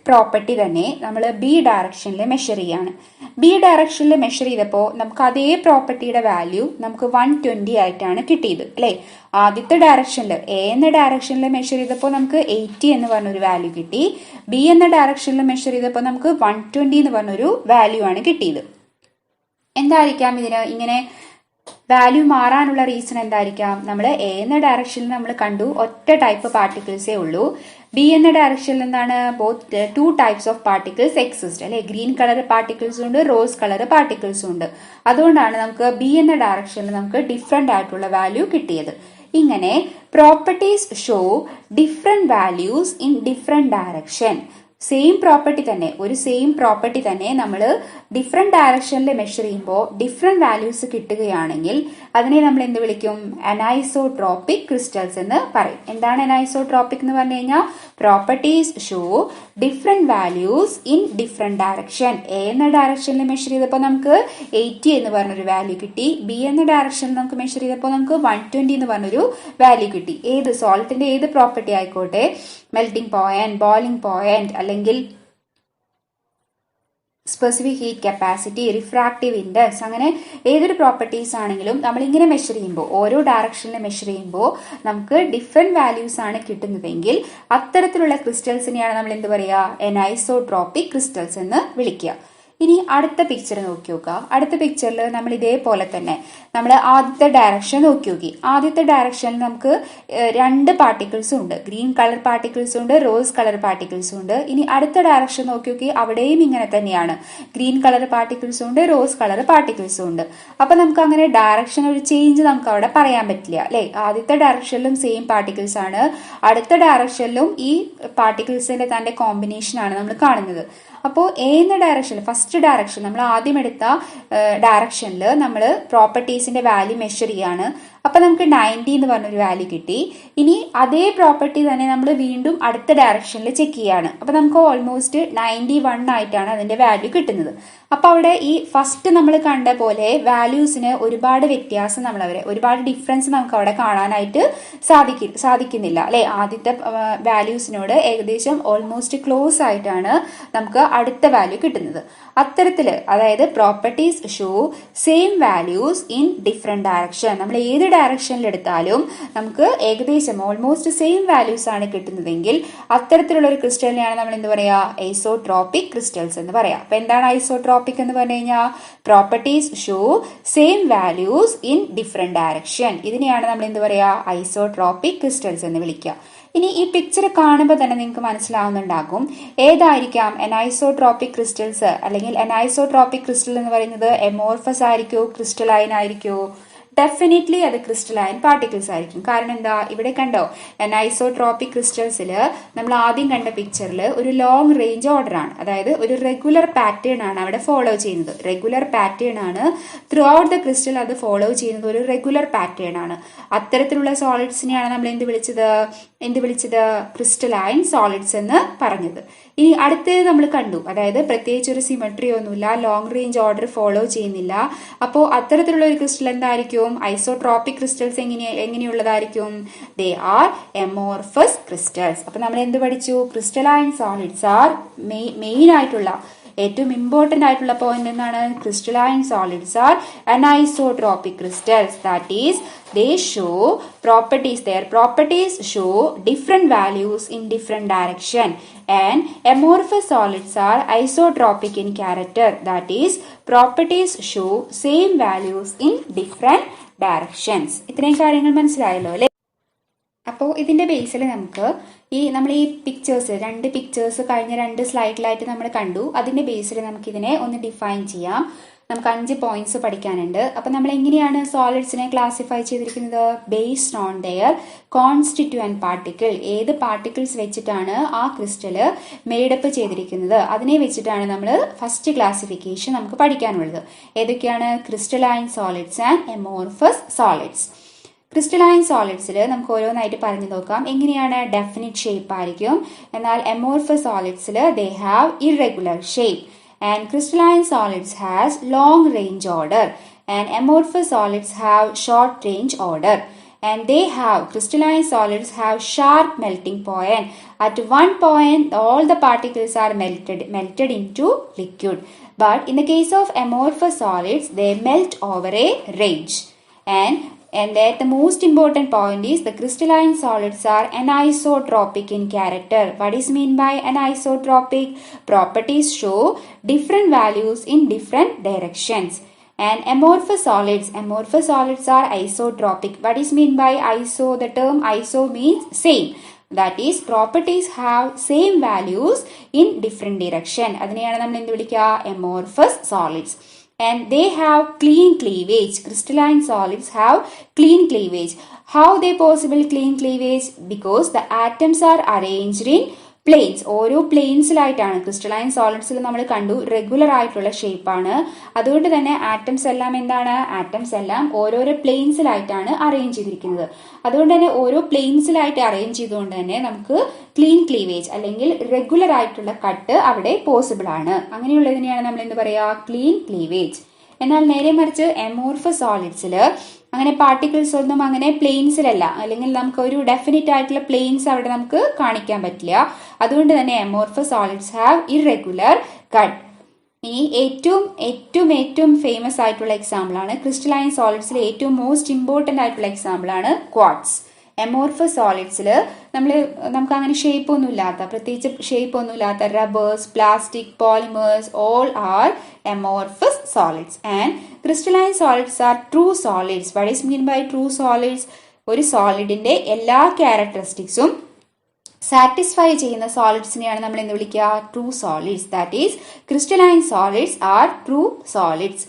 പ്രോപ്പർട്ടി തന്നെ നമ്മൾ ബി ഡയറക്ഷനിൽ മെഷർ ചെയ്യാണ്. ബി ഡയറക്ഷനിൽ മെഷർ ചെയ്തപ്പോൾ നമുക്ക് അതേ പ്രോപ്പർട്ടിയുടെ വാല്യൂ നമുക്ക് 120 ആയിട്ടാണ് കിട്ടിയത് അല്ലേ. ആദ്യത്തെ ഡയറക്ഷനിൽ എ എന്ന ഡയറക്ഷനിൽ മെഷർ ചെയ്തപ്പോൾ നമുക്ക് 80 എന്ന് പറഞ്ഞൊരു വാല്യൂ കിട്ടി. ബി എന്ന ഡയറക്ഷനിൽ മെഷർ ചെയ്തപ്പോൾ നമുക്ക് 120 എന്ന് പറഞ്ഞൊരു വാല്യൂ ആണ് കിട്ടിയത്. എന്തായിരിക്കാം ഇതിന് ഇങ്ങനെ വാല്യൂ മാറാനുള്ള റീസൺ എന്തായിരിക്കാം? നമ്മൾ എ എന്ന ഡയറക്ഷനിൽ നമ്മൾ കണ്ടു ഒറ്റ ടൈപ്പ് പാർട്ടിക്കിൾസേ ഉള്ളൂ. ബി എന്ന ഡയറക്ഷനിൽ എന്താണ്? Both 2 types of particles exist അല്ലെ. ഗ്രീൻ കളർ പാർട്ടിക്കിൾസും ഉണ്ട്, റോസ് കളർ പാർട്ടിക്കിൾസും ഉണ്ട്. അതുകൊണ്ടാണ് നമുക്ക് ബി എന്ന ഡയറക്ഷനിൽ നമുക്ക് ഡിഫറെന്റ് ആയിട്ടുള്ള വാല്യൂ കിട്ടിയത്. ഇങ്ങനെ properties show different values in different direction. Same property തന്നെ നമ്മൾ ഡിഫറെന്റ് ഡയറക്ഷനിൽ മെഷർ ചെയ്യുമ്പോൾ ഡിഫറെന്റ് വാല്യൂസ് കിട്ടുകയാണെങ്കിൽ അതിനെ നമ്മൾ എന്ത് വിളിക്കും? അനൈസോട്രോപിക് ക്രിസ്റ്റൽസ് എന്ന് പറയും. എന്താണ് അനൈസോട്രോപിക് എന്ന് പറഞ്ഞു കഴിഞ്ഞാൽ? Properties show different values in different direction. A എന്ന ഡയറക്ഷനിൽ മെഷർ ചെയ്തപ്പോൾ നമുക്ക് 80 എന്ന് പറഞ്ഞൊരു വാല്യൂ കിട്ടി. ബി എന്ന ഡയറക്ഷനിൽ നമുക്ക് മെഷർ ചെയ്തപ്പോൾ നമുക്ക് 120 എന്ന് പറഞ്ഞൊരു വാല്യൂ കിട്ടി. ഏത് സോൾട്ടിന്റെ ഏത് പ്രോപ്പർട്ടി ആയിക്കോട്ടെ, മെൽറ്റിംഗ് പോയിന്റ്, ബോയിലിംഗ് പോയിന്റ്, അല്ലെങ്കിൽ specific heat capacity, refractive index, അങ്ങനെ ഏതൊരു പ്രോപ്പർട്ടീസ് ആണെങ്കിലും നമ്മൾ ഇങ്ങനെ മെഷർ ചെയ്യുമ്പോൾ, ഓരോ ഡയറക്ഷനിൽ മെഷർ ചെയ്യുമ്പോൾ നമുക്ക് ഡിഫറെന്റ് വാല്യൂസ് ആണ് കിട്ടുന്നതെങ്കിൽ അത്തരത്തിലുള്ള ക്രിസ്റ്റൽസിനെയാണ് നമ്മൾ എന്ത് പറയുക? അനൈസോട്രോപിക് ക്രിസ്റ്റൽസ് എന്ന് വിളിക്കുക. ഇനി അടുത്ത പിക്ചർ നോക്കി നോക്കുക. അടുത്ത പിക്ചറിൽ നമ്മൾ ഇതേപോലെ തന്നെ നമ്മൾ ആദ്യത്തെ ഡയറക്ഷൻ നോക്കി നോക്കി. ആദ്യത്തെ ഡയറക്ഷനിൽ നമുക്ക് രണ്ട് പാർട്ടിക്കിൾസും ഉണ്ട്, ഗ്രീൻ കളർ പാർട്ടിക്കിൾസും ഉണ്ട്, റോസ് കളർ പാർട്ടിക്കിൾസും ഉണ്ട്. ഇനി അടുത്ത ഡയറക്ഷൻ നോക്കി നോക്കി, അവിടെയും ഇങ്ങനെ തന്നെയാണ്, ഗ്രീൻ കളർ പാർട്ടിക്കിൾസും ഉണ്ട്, റോസ് കളർ പാർട്ടിക്കിൾസും ഉണ്ട്. അപ്പൊ നമുക്ക് അങ്ങനെ ഡയറക്ഷൻ ഒരു ചേഞ്ച് നമുക്ക് അവിടെ പറയാൻ പറ്റില്ല അല്ലെ. ആദ്യത്തെ ഡയറക്ഷനിലും സെയിം പാർട്ടിക്കിൾസ് ആണ്, അടുത്ത ഡയറക്ഷനിലും ഈ പാർട്ടിക്കിൾസിന്റെ തന്നെ കോമ്പിനേഷൻ ആണ് നമ്മൾ കാണുന്നത്. അപ്പോൾ എന്ന ഡയറക്ഷനിൽ, ഫസ്റ്റ് ഡയറക്ഷൻ നമ്മൾ ആദ്യം എടുത്ത ഡയറക്ഷനിൽ നമ്മൾ പ്രോപ്പർട്ടീസിന്റെ വാല്യൂ മെഷർ ചെയ്യാണ്. അപ്പൊ നമുക്ക് 90 എന്ന് പറഞ്ഞൊരു വാല്യൂ കിട്ടി. ഇനി അതേ പ്രോപ്പർട്ടി തന്നെ നമ്മൾ വീണ്ടും അടുത്ത ഡയറക്ഷനിൽ ചെക്ക് ചെയ്യാണ്. അപ്പൊ നമുക്ക് ഓൾമോസ്റ്റ് 91 ആയിട്ടാണ് അതിന്റെ വാല്യൂ കിട്ടുന്നത്. അപ്പൊ അവിടെ ഈ ഫസ്റ്റ് നമ്മൾ കണ്ട പോലെ വാല്യൂസിന് ഒരുപാട് വ്യത്യാസം ഒരുപാട് ഡിഫറൻസ് നമുക്ക് അവിടെ കാണാനായിട്ട് സാധിക്കുന്നില്ല അല്ലെ. ആദ്യത്തെ വാല്യൂസിനോട് ഏകദേശം ഓൾമോസ്റ്റ് ക്ലോസ് ആയിട്ടാണ് നമുക്ക് അടുത്ത വാല്യൂ കിട്ടുന്നത്. അത്തരത്തില്, അതായത് properties show same values in different direction. നമ്മൾ ഏത് ഡയറക്ഷനിൽ എടുത്താലും നമുക്ക് ഏകദേശം ഓൾമോസ്റ്റ് സെയിം വാല്യൂസ് ആണ് കിട്ടുന്നതെങ്കിൽ അത്തരത്തിലുള്ള ഒരു ക്രിസ്റ്റലിനെയാണ് നമ്മൾ എന്ത് പറയാ, ഐസോട്രോപിക് ക്രിസ്റ്റൽസ് എന്ന് പറയാം. അപ്പൊ എന്താണ് ഐസോട്രോപിക് എന്ന് പറഞ്ഞു കഴിഞ്ഞാൽ properties show same values in different direction. ഇതിനെയാണ് നമ്മൾ എന്ത് പറയാ, ഐസോട്രോപിക് ക്രിസ്റ്റൽസ് എന്ന് വിളിക്കുക. ഇനി ഈ പിക്ചർ കാണുമ്പോൾ തന്നെ നിങ്ങൾക്ക് മനസ്സിലാവുന്നുണ്ടാകും ഏതായിരിക്കാം അനൈസോട്രോപിക് ക്രിസ്റ്റൽസ്, അല്ലെങ്കിൽ അനൈസോട്രോപിക് ക്രിസ്റ്റൽ എന്ന് പറയുന്നത് എമോർഫസ് ആയിരിക്കോ, ക്രിസ്റ്റലൈൻ ആയിരിക്കോ? ഡെഫിനറ്റ്ലി അത് ക്രിസ്റ്റലൈൻ പാർട്ടിക്കിൾസ് ആയിരിക്കും. കാരണം എന്താ, ഇവിടെ കണ്ടോ, അനൈസോട്രോപിക് ക്രിസ്റ്റൽസിൽ നമ്മൾ ആദ്യം കണ്ട പിക്ചറിൽ ഒരു ലോങ് റേഞ്ച് ഓർഡർ ആണ്, അതായത് ഒരു റെഗുലർ പാറ്റേൺ ആണ് അവിടെ ഫോളോ ചെയ്യുന്നത്. റെഗുലർ പാറ്റേൺ ആണ് ത്രൂ ഔട്ട് ദ ക്രിസ്റ്റൽ, അത് ഫോളോ ചെയ്യുന്നത് ഒരു റെഗുലർ പാറ്റേൺ ആണ്. അത്തരത്തിലുള്ള സോളിഡ്സിനെയാണ് നമ്മൾ എന്ത് വിളിച്ചത്, ക്രിസ്റ്റലൈൻ സോളിഡ്സ് എന്ന് പറഞ്ഞത്. ഇനി അടുത്തത് നമ്മൾ കണ്ടു, അതായത് പ്രത്യേകിച്ച് ഒരു സിമെട്രി ഒന്നുമില്ല, ലോങ് റേഞ്ച് ഓർഡർ ഫോളോ ചെയ്യുന്നില്ല. അപ്പോൾ അത്തരത്തിലുള്ള ഒരു ക്രിസ്റ്റൽ എന്തായിരിക്കും, ഐസോട്രോപിക് ക്രിസ്റ്റൽസ് എങ്ങനെയുള്ളതായിരിക്കും, ദേ ആർ എമോർഫസ് ക്രിസ്റ്റൽസ്. അപ്പൊ നമ്മൾ എന്ത് പഠിച്ചു, ക്രിസ്റ്റലൈൻ സോളിഡ്സ് ആർ മെയിൻ ആയിട്ടുള്ള ഏറ്റവും ഇമ്പോർട്ടന്റ് ആയിട്ടുള്ള പോയിന്റ് എന്താണ്, crystalline solids R anisotropic crystals. That is they show their properties show different values in different direction, and amorphous solids are isotropic in character. That is, properties show same values in different directions. ഇത്രയും കാര്യങ്ങൾ മനസ്സിലായല്ലോ അല്ലേ. അപ്പോൾ ഇതിന്റെ ബേസിൽ നമുക്ക് നമ്മൾ ഈ രണ്ട് പിക്ചേഴ്സ് കഴിഞ്ഞ 2 സ്ലൈഡിലായിട്ട് നമ്മൾ കണ്ടു. അതിന്റെ ബേസിൽ നമുക്ക് ഇതിനെ ഒന്ന് ഡിഫൈൻ ചെയ്യാം. നമുക്ക് 5 പോയിന്റ്സ് പഠിക്കാനുണ്ട്. അപ്പൊ നമ്മൾ എങ്ങനെയാണ് സോളിഡ്സിനെ ക്ലാസിഫൈ ചെയ്തിരിക്കുന്നത്, based on their constituent particle. ഏത് പാർട്ടിക്കിൾസ് വെച്ചിട്ടാണ് ആ ക്രിസ്റ്റല് മേഡപ്പ് ചെയ്തിരിക്കുന്നത്, അതിനെ വെച്ചിട്ടാണ് നമ്മൾ ഫസ്റ്റ് ക്ലാസിഫിക്കേഷൻ നമുക്ക് പഠിക്കാനുള്ളത്. ഏതൊക്കെയാണ്, crystalline solids and amorphous solids. Crystalline സോളിഡ്സിൽ നമുക്ക് ഓരോന്നായിട്ട് പറഞ്ഞു നോക്കാം. എങ്ങനെയാണ്, ഡെഫിനിറ്റ് ഷേപ്പ് ആയിരിക്കും. എന്നാൽ എമോർഫസ് സോളിഡ്സിൽ they have irregular shape. And crystalline solids has long range order, and amorphous solids have short range order. And crystalline solids have sharp melting point. At one point all the particles are melted into liquid, but in the case of amorphous solids they melt over a range. And that the most important point is the crystalline solids are anisotropic in character. What is mean by anisotropic? Properties show different values in different directions. And amorphous solids are isotropic. What is mean by iso? The term iso means same. That is, properties have same values in different direction. അതിനെയാണ് നമ്മൾ എന്ത് വിളിക്കുക, amorphous solids. And they have clean cleavage. Crystalline solids have clean cleavage. How they possible clean cleavage? Because the atoms are arranged in planes. ഓരോ പ്ലെയിൻസിലായിട്ടാണ്. Crystalline സോളിഡ്സിൽ നമ്മൾ കണ്ടു regular ആയിട്ടുള്ള ഷേപ്പാണ്. അതുകൊണ്ട് തന്നെ ആറ്റംസ് എല്ലാം എന്താണ്, ആറ്റംസ് എല്ലാം ഓരോരോ പ്ലെയിൻസിലായിട്ടാണ് അറേഞ്ച് ചെയ്തിരിക്കുന്നത്. അതുകൊണ്ട് തന്നെ ഓരോ പ്ലെയിൻസിലായിട്ട് അറേഞ്ച് ചെയ്തുകൊണ്ട് തന്നെ നമുക്ക് ക്ലീൻ ക്ലീവേജ് അല്ലെങ്കിൽ റെഗുലർ ആയിട്ടുള്ള കട്ട് അവിടെ പോസിബിൾ ആണ്. അങ്ങനെയുള്ളതിനെയാണ് നമ്മൾ എന്ത് പറയാ, ക്ലീൻ ക്ലീവേജ്. എന്നാൽ നേരെ മറിച്ച് എമോർഫസ് സോളിഡ്സിൽ അങ്ങനെ പാർട്ടിക്കിൾസ് ഒന്നും അങ്ങനെ പ്ലെയിൻസിലല്ല, അല്ലെങ്കിൽ നമുക്ക് ഒരു ഡെഫിനിറ്റ് ആയിട്ടുള്ള പ്ലെയിൻസ് അവിടെ നമുക്ക് കാണിക്കാൻ പറ്റില്ല. അതുകൊണ്ട് തന്നെ എമോർഫസ് സോളിഡ്സ് ഹാവ് ഇറഗുലർ കട്ട്. ഇനി ഏറ്റവും ഫേമസ് ആയിട്ടുള്ള എക്സാമ്പിൾ ആണ് ക്രിസ്റ്റലൈൻ സോളിഡ്സിലെ ഏറ്റവും മോസ്റ്റ് ഇമ്പോർട്ടന്റ് ആയിട്ടുള്ള എക്സാമ്പിൾ ആണ് ക്വാർട്സ്. എമോർഫസ് സോളിഡ്സിൽ നമുക്ക് അങ്ങനെ ഷേപ്പ് ഒന്നും ഇല്ലാത്ത, പ്രത്യേകിച്ച് ഷേപ്പ് ഒന്നും ഇല്ലാത്ത rubbers, plastic, polymers all are amorphous solids and crystalline solids are true solids. What is mean by true solids? ഒരു സോളിഡിന്റെ എല്ലാ ക്യാരക്ടറിസ്റ്റിക്സും സാറ്റിസ്ഫൈ ചെയ്യുന്ന സോളിഡ്സിനെയാണ് നമ്മൾ എന്ത് വിളിക്കുക? True solids. That is crystalline solids are true solids.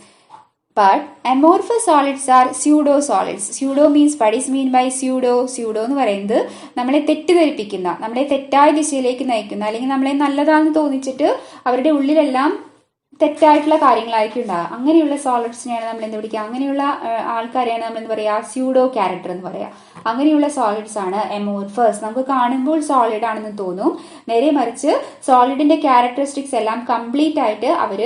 But amorphous solids are pseudo solids. Pseudo means what is mean by pseudo? Pseudo എന്ന് പറയുന്നത് നമ്മളെ തെറ്റിദ്ധരിപ്പിക്കുന്ന, നമ്മളെ തെറ്റായ ദിശയിലേക്ക് നയിക്കുന്ന, അല്ലെങ്കിൽ നമ്മളെ നല്ലതാണെന്ന് തോന്നിച്ചിട്ട് അവരുടെ ഉള്ളിലെല്ലാം തെറ്റായിട്ടുള്ള കാര്യങ്ങളായിരിക്കും ഉണ്ടാകുക. അങ്ങനെയുള്ള സോളിഡ്സിനെയാണ് നമ്മൾ എന്ത് വിളിക്കുക? അങ്ങനെയുള്ള ആൾക്കാരെയാണ് നമ്മൾ എന്ത് പറയുക? സ്യൂഡോ ക്യാരക്ടർ എന്ന് പറയുക. അങ്ങനെയുള്ള സോളിഡ്സ് ആണ് എമോർഫസ്. നമുക്ക് കാണുമ്പോൾ സോളിഡ് ആണെന്ന് തോന്നും, നേരെ മറിച്ച് സോളിഡിന്റെ ക്യാരക്ടറിസ്റ്റിക്സ് എല്ലാം കംപ്ലീറ്റ് ആയിട്ട് അവർ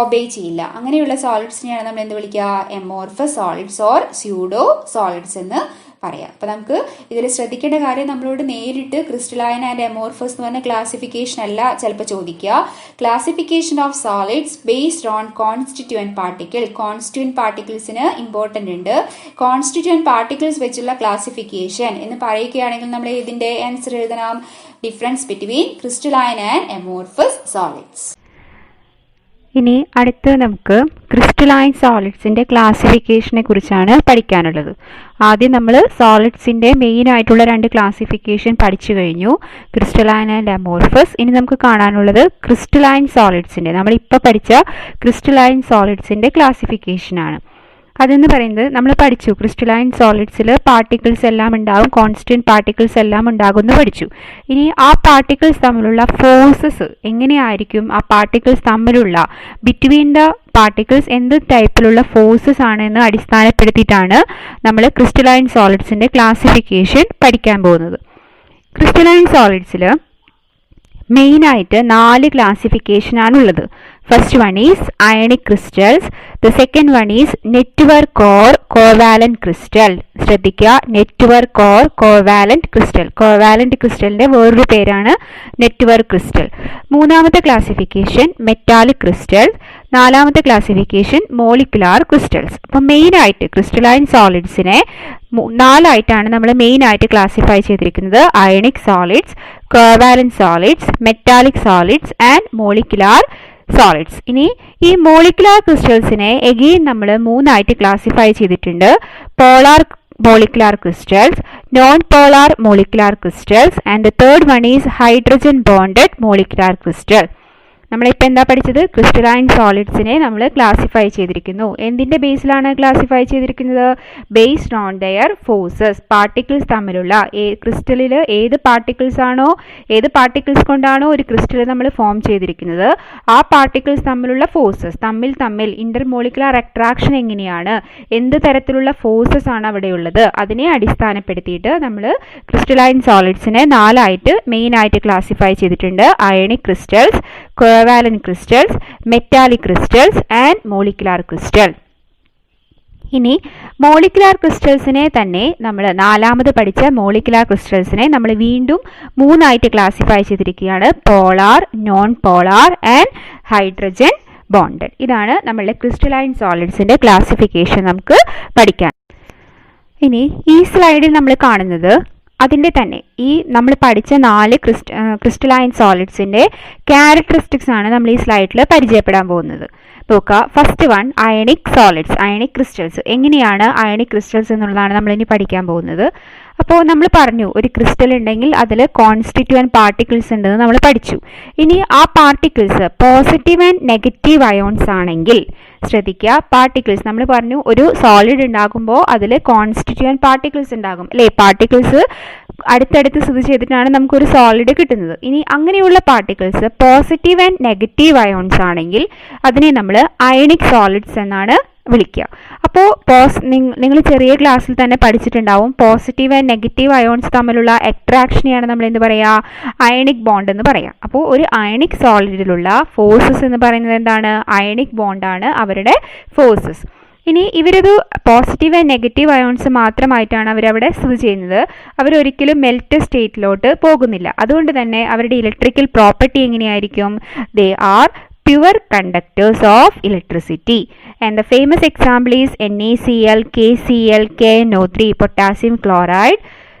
ഒബേ ചെയ്യില്ല. അങ്ങനെയുള്ള സോളിഡ്സിനെയാണ് നമ്മൾ എന്ത് വിളിക്കുക? എമോർഫസ് സോളിഡ്സ് ഓർ സ്യൂഡോ സോളിഡ്സ് എന്ന് പറയാം. അപ്പൊ നമുക്ക് ഇതിൽ ശ്രദ്ധിക്കേണ്ട കാര്യം, നമ്മളോട് നേരിട്ട് ക്രിസ്റ്റലൈൻ ആൻഡ് എമോർഫസ് എന്ന് പറഞ്ഞ ക്ലാസിഫിക്കേഷൻ അല്ല ചിലപ്പോൾ ചോദിക്കുക. Classification of solids based on constituent particle. Constituent പാർട്ടിക്കിൾസിന് ഇമ്പോർട്ടന്റ് ഉണ്ട്. കോൺസ്റ്റിറ്റ്യൂവന്റ് പാർട്ടിക്കിൾസ് വെച്ചുള്ള ക്ലാസിഫിക്കേഷൻ എന്ന് പറയുകയാണെങ്കിൽ നമ്മൾ ഇതിന്റെ ആൻസർ എഴുതണം: difference between crystalline and amorphous solids. ഇനി അടുത്ത് നമുക്ക് ക്രിസ്റ്റലൈൻ സോളിഡ്സിൻ്റെ ക്ലാസിഫിക്കേഷനെ കുറിച്ചാണ് പഠിക്കാനുള്ളത്. ആദ്യം നമ്മൾ സോളിഡ്സിൻ്റെ മെയിൻ ആയിട്ടുള്ള 2 ക്ലാസിഫിക്കേഷൻ പഠിച്ചു കഴിഞ്ഞു, ക്രിസ്റ്റലൈൻ ആൻഡ് അമോർഫസ്. ഇനി നമുക്ക് കാണാനുള്ളത് ക്രിസ്റ്റലൈൻ സോളിഡ്സിൻ്റെ, നമ്മളിപ്പോൾ പഠിച്ച ക്രിസ്റ്റലൈൻ സോളിഡ്സിൻ്റെ ക്ലാസിഫിക്കേഷനാണ്. അതെന്ന് പറയുന്നത് നമ്മൾ പഠിച്ചു, ക്രിസ്റ്റലൈൻ സോളിഡ്സിൽ പാർട്ടിക്കിൾസ് എല്ലാം ഉണ്ടാകും, കോൺസ്റ്റന്റ് പാർട്ടിക്കിൾസ് എല്ലാം ഉണ്ടാകുമെന്ന് പഠിച്ചു. ഇനി ആ പാർട്ടിക്കിൾസ് തമ്മിലുള്ള ഫോഴ്സസ് എങ്ങനെയായിരിക്കും, ആ പാർട്ടിക്കിൾസ് തമ്മിലുള്ള ബിറ്റ്വീൻ ദ പാർട്ടിക്കിൾസ് എന്ത് ടൈപ്പിലുള്ള ഫോഴ്സസ് ആണെന്ന് അടിസ്ഥാനപ്പെടുത്തിയിട്ടാണ് നമ്മൾ ക്രിസ്റ്റലൈൻ സോളിഡ്സിൻ്റെ ക്ലാസിഫിക്കേഷൻ പഠിക്കാൻ പോകുന്നത്. ക്രിസ്റ്റലൈൻ സോളിഡ്സിൽ മെയിനായിട്ട് 4 ക്ലാസിഫിക്കേഷനാണുള്ളത്. First one is ionic crystals, the second one is network or covalent crystal. ശ്രദ്ധിക്കുക, network or covalent crystal. Covalent ക്രിസ്റ്റലിന്റെ വേറൊരു പേരാണ് നെറ്റ്വർക്ക് ക്രിസ്റ്റൽ. മൂന്നാമത്തെ ക്ലാസിഫിക്കേഷൻ മെറ്റാലിക് ക്രിസ്റ്റൽ. നാലാമത്തെ ക്ലാസിഫിക്കേഷൻ മോളിക്കുലാർ ക്രിസ്റ്റൽസ്. അപ്പം മെയിനായിട്ട് ക്രിസ്റ്റലൈൻ സോളിഡ്സിനെ 4ആയിട്ടാണ് നമ്മൾ മെയിനായിട്ട് ക്ലാസിഫൈ ചെയ്തിരിക്കുന്നത്: ionic solids, covalent solids, metallic solids and molecular solids. ഇനി ഈ മോളിക്കുലാർ ക്രിസ്റ്റൽസിനെ എഗെയിൻ നമ്മൾ 3ആയിട്ട് ക്ലാസിഫൈ ചെയ്തിട്ടുണ്ട്: polar molecular crystals, non-polar molecular crystals, and the third one is hydrogen bonded molecular crystal. നമ്മളിപ്പോൾ എന്താ പഠിച്ചത്? ക്രിസ്റ്റലൈൻ സോളിഡ്സിനെ നമ്മൾ ക്ലാസിഫൈ ചെയ്തിരിക്കുന്നു. എന്തിൻ്റെ ബേസിലാണ് ക്ലാസിഫൈ ചെയ്തിരിക്കുന്നത്? Based on their forces. Particles തമ്മിലുള്ള ക്രിസ്റ്റലിൽ ഏത് പാർട്ടിക്കിൾസ് കൊണ്ടാണോ ഒരു ക്രിസ്റ്റൽ നമ്മൾ ഫോം ചെയ്തിരിക്കുന്നത്, ആ പാർട്ടിക്കിൾസ് തമ്മിലുള്ള ഫോഴ്സസ്, തമ്മിൽ ഇന്റർമോളിക്കുലർ അട്രാക്ഷൻ എങ്ങനെയാണ്, എന്ത് തരത്തിലുള്ള ഫോഴ്സസ് ആണ് അവിടെയുള്ളത്, അതിനെ അടിസ്ഥാനപ്പെടുത്തിയിട്ട് നമ്മൾ ക്രിസ്റ്റലൈൻ സോളിഡ്സിനെ 4ആയിട്ട് മെയിനായിട്ട് ക്ലാസിഫൈ ചെയ്തിട്ടുണ്ട്: ionic crystals, covalent crystals, metallic crystals and molecular crystal. ഇനി മോളിക്കുലാർ ക്രിസ്റ്റൽസിനെ തന്നെ നമ്മൾ 4ാമത് പഠിച്ച മോളിക്കുലാർ ക്രിസ്റ്റൽസിനെ നമ്മൾ വീണ്ടും 3ആയിട്ട് ക്ലാസിഫൈ ചെയ്തിരിക്കുകയാണ്: polar, non polar and hydrogen bonded. ഇതാണ് നമ്മളുടെ ക്രിസ്റ്റലൈൻ സോളിഡ്സിന്റെ ക്ലാസിഫിക്കേഷൻ നമുക്ക് പഠിക്കാൻ. ഇനി ഈ സ്ലൈഡിൽ നമ്മൾ കാണുന്നത് അതിൻ്റെ തന്നെ ഈ നമ്മൾ പഠിച്ച 4 ക്രിസ്റ്റലൈൻ സോളിഡ്സിൻ്റെ ക്യാരക്ടറിസ്റ്റിക്സ് ആണ് നമ്മൾ ഈ സ്ലൈഡിൽ പരിചയപ്പെടാൻ പോകുന്നത്. നോക്കുക, first one ionic solids, ionic crystals. എങ്ങനെയാണ് അയണിക് ക്രിസ്റ്റൽസ് എന്നുള്ളതാണ് നമ്മളിനി പഠിക്കാൻ പോകുന്നത്. അപ്പോൾ നമ്മൾ പറഞ്ഞു, ഒരു ക്രിസ്റ്റൽ ഉണ്ടെങ്കിൽ അതിൽ കോൺസ്റ്റിറ്റ്യൂവന്റ് പാർട്ടിക്കിൾസ് ഉണ്ടെന്ന് നമ്മൾ പഠിച്ചു. ഇനി ആ particles positive and negative ions ആണെങ്കിൽ, ശ്രദ്ധിക്കുക, പാർട്ടിക്കിൾസ് നമ്മൾ പറഞ്ഞു ഒരു സോളിഡ് ഉണ്ടാകുമ്പോൾ അതിൽ കോൺസ്റ്റിറ്റ്യൂവന്റ് പാർട്ടിക്കിൾസ് ഉണ്ടാകും അല്ലേ? പാർട്ടിക്കിൾസ് അടുത്തടുത്ത് സ്ഥിതി ചെയ്തിട്ടാണ് നമുക്കൊരു സോളിഡ് കിട്ടുന്നത്. ഇനി അങ്ങനെയുള്ള particles positive and negative ions ആണെങ്കിൽ അതിനെ നമ്മൾ അയണിക് സോളിഡ്സ് എന്നാണ് വിളിക്കുക. അപ്പോൾ നിങ്ങൾ ചെറിയ ക്ലാസ്സിൽ തന്നെ പഠിച്ചിട്ടുണ്ടാവും, പോസിറ്റീവ് ആൻഡ് നെഗറ്റീവ് അയോൺസ് തമ്മിലുള്ള അട്രാക്ഷനെയാണ് നമ്മൾ എന്ത് പറയുക? അയണിക് ബോണ്ട് എന്ന് പറയാം. അപ്പോൾ ഒരു അയണിക് സോളിഡിലുള്ള ഫോഴ്സസ് എന്ന് പറയുന്നത് എന്താണ്? അയണിക് ബോണ്ടാണ് അവരുടെ ഫോഴ്സസ്. ഇനി ഇവരൊരു പോസിറ്റീവ് ആൻഡ് നെഗറ്റീവ് അയോൺസ് മാത്രമായിട്ടാണ് അവരവിടെ സ്ഥിതി ചെയ്യുന്നത്. അവരൊരിക്കലും മെൽറ്റ് സ്റ്റേറ്റിലോട്ട് പോകുന്നില്ല. അതുകൊണ്ട് തന്നെ അവരുടെ ഇലക്ട്രിക്കൽ പ്രോപ്പർട്ടി എങ്ങനെയായിരിക്കും? They are pure conductors of electricity, and the famous example is NaCl, KCl, KNO3, potassium chloride.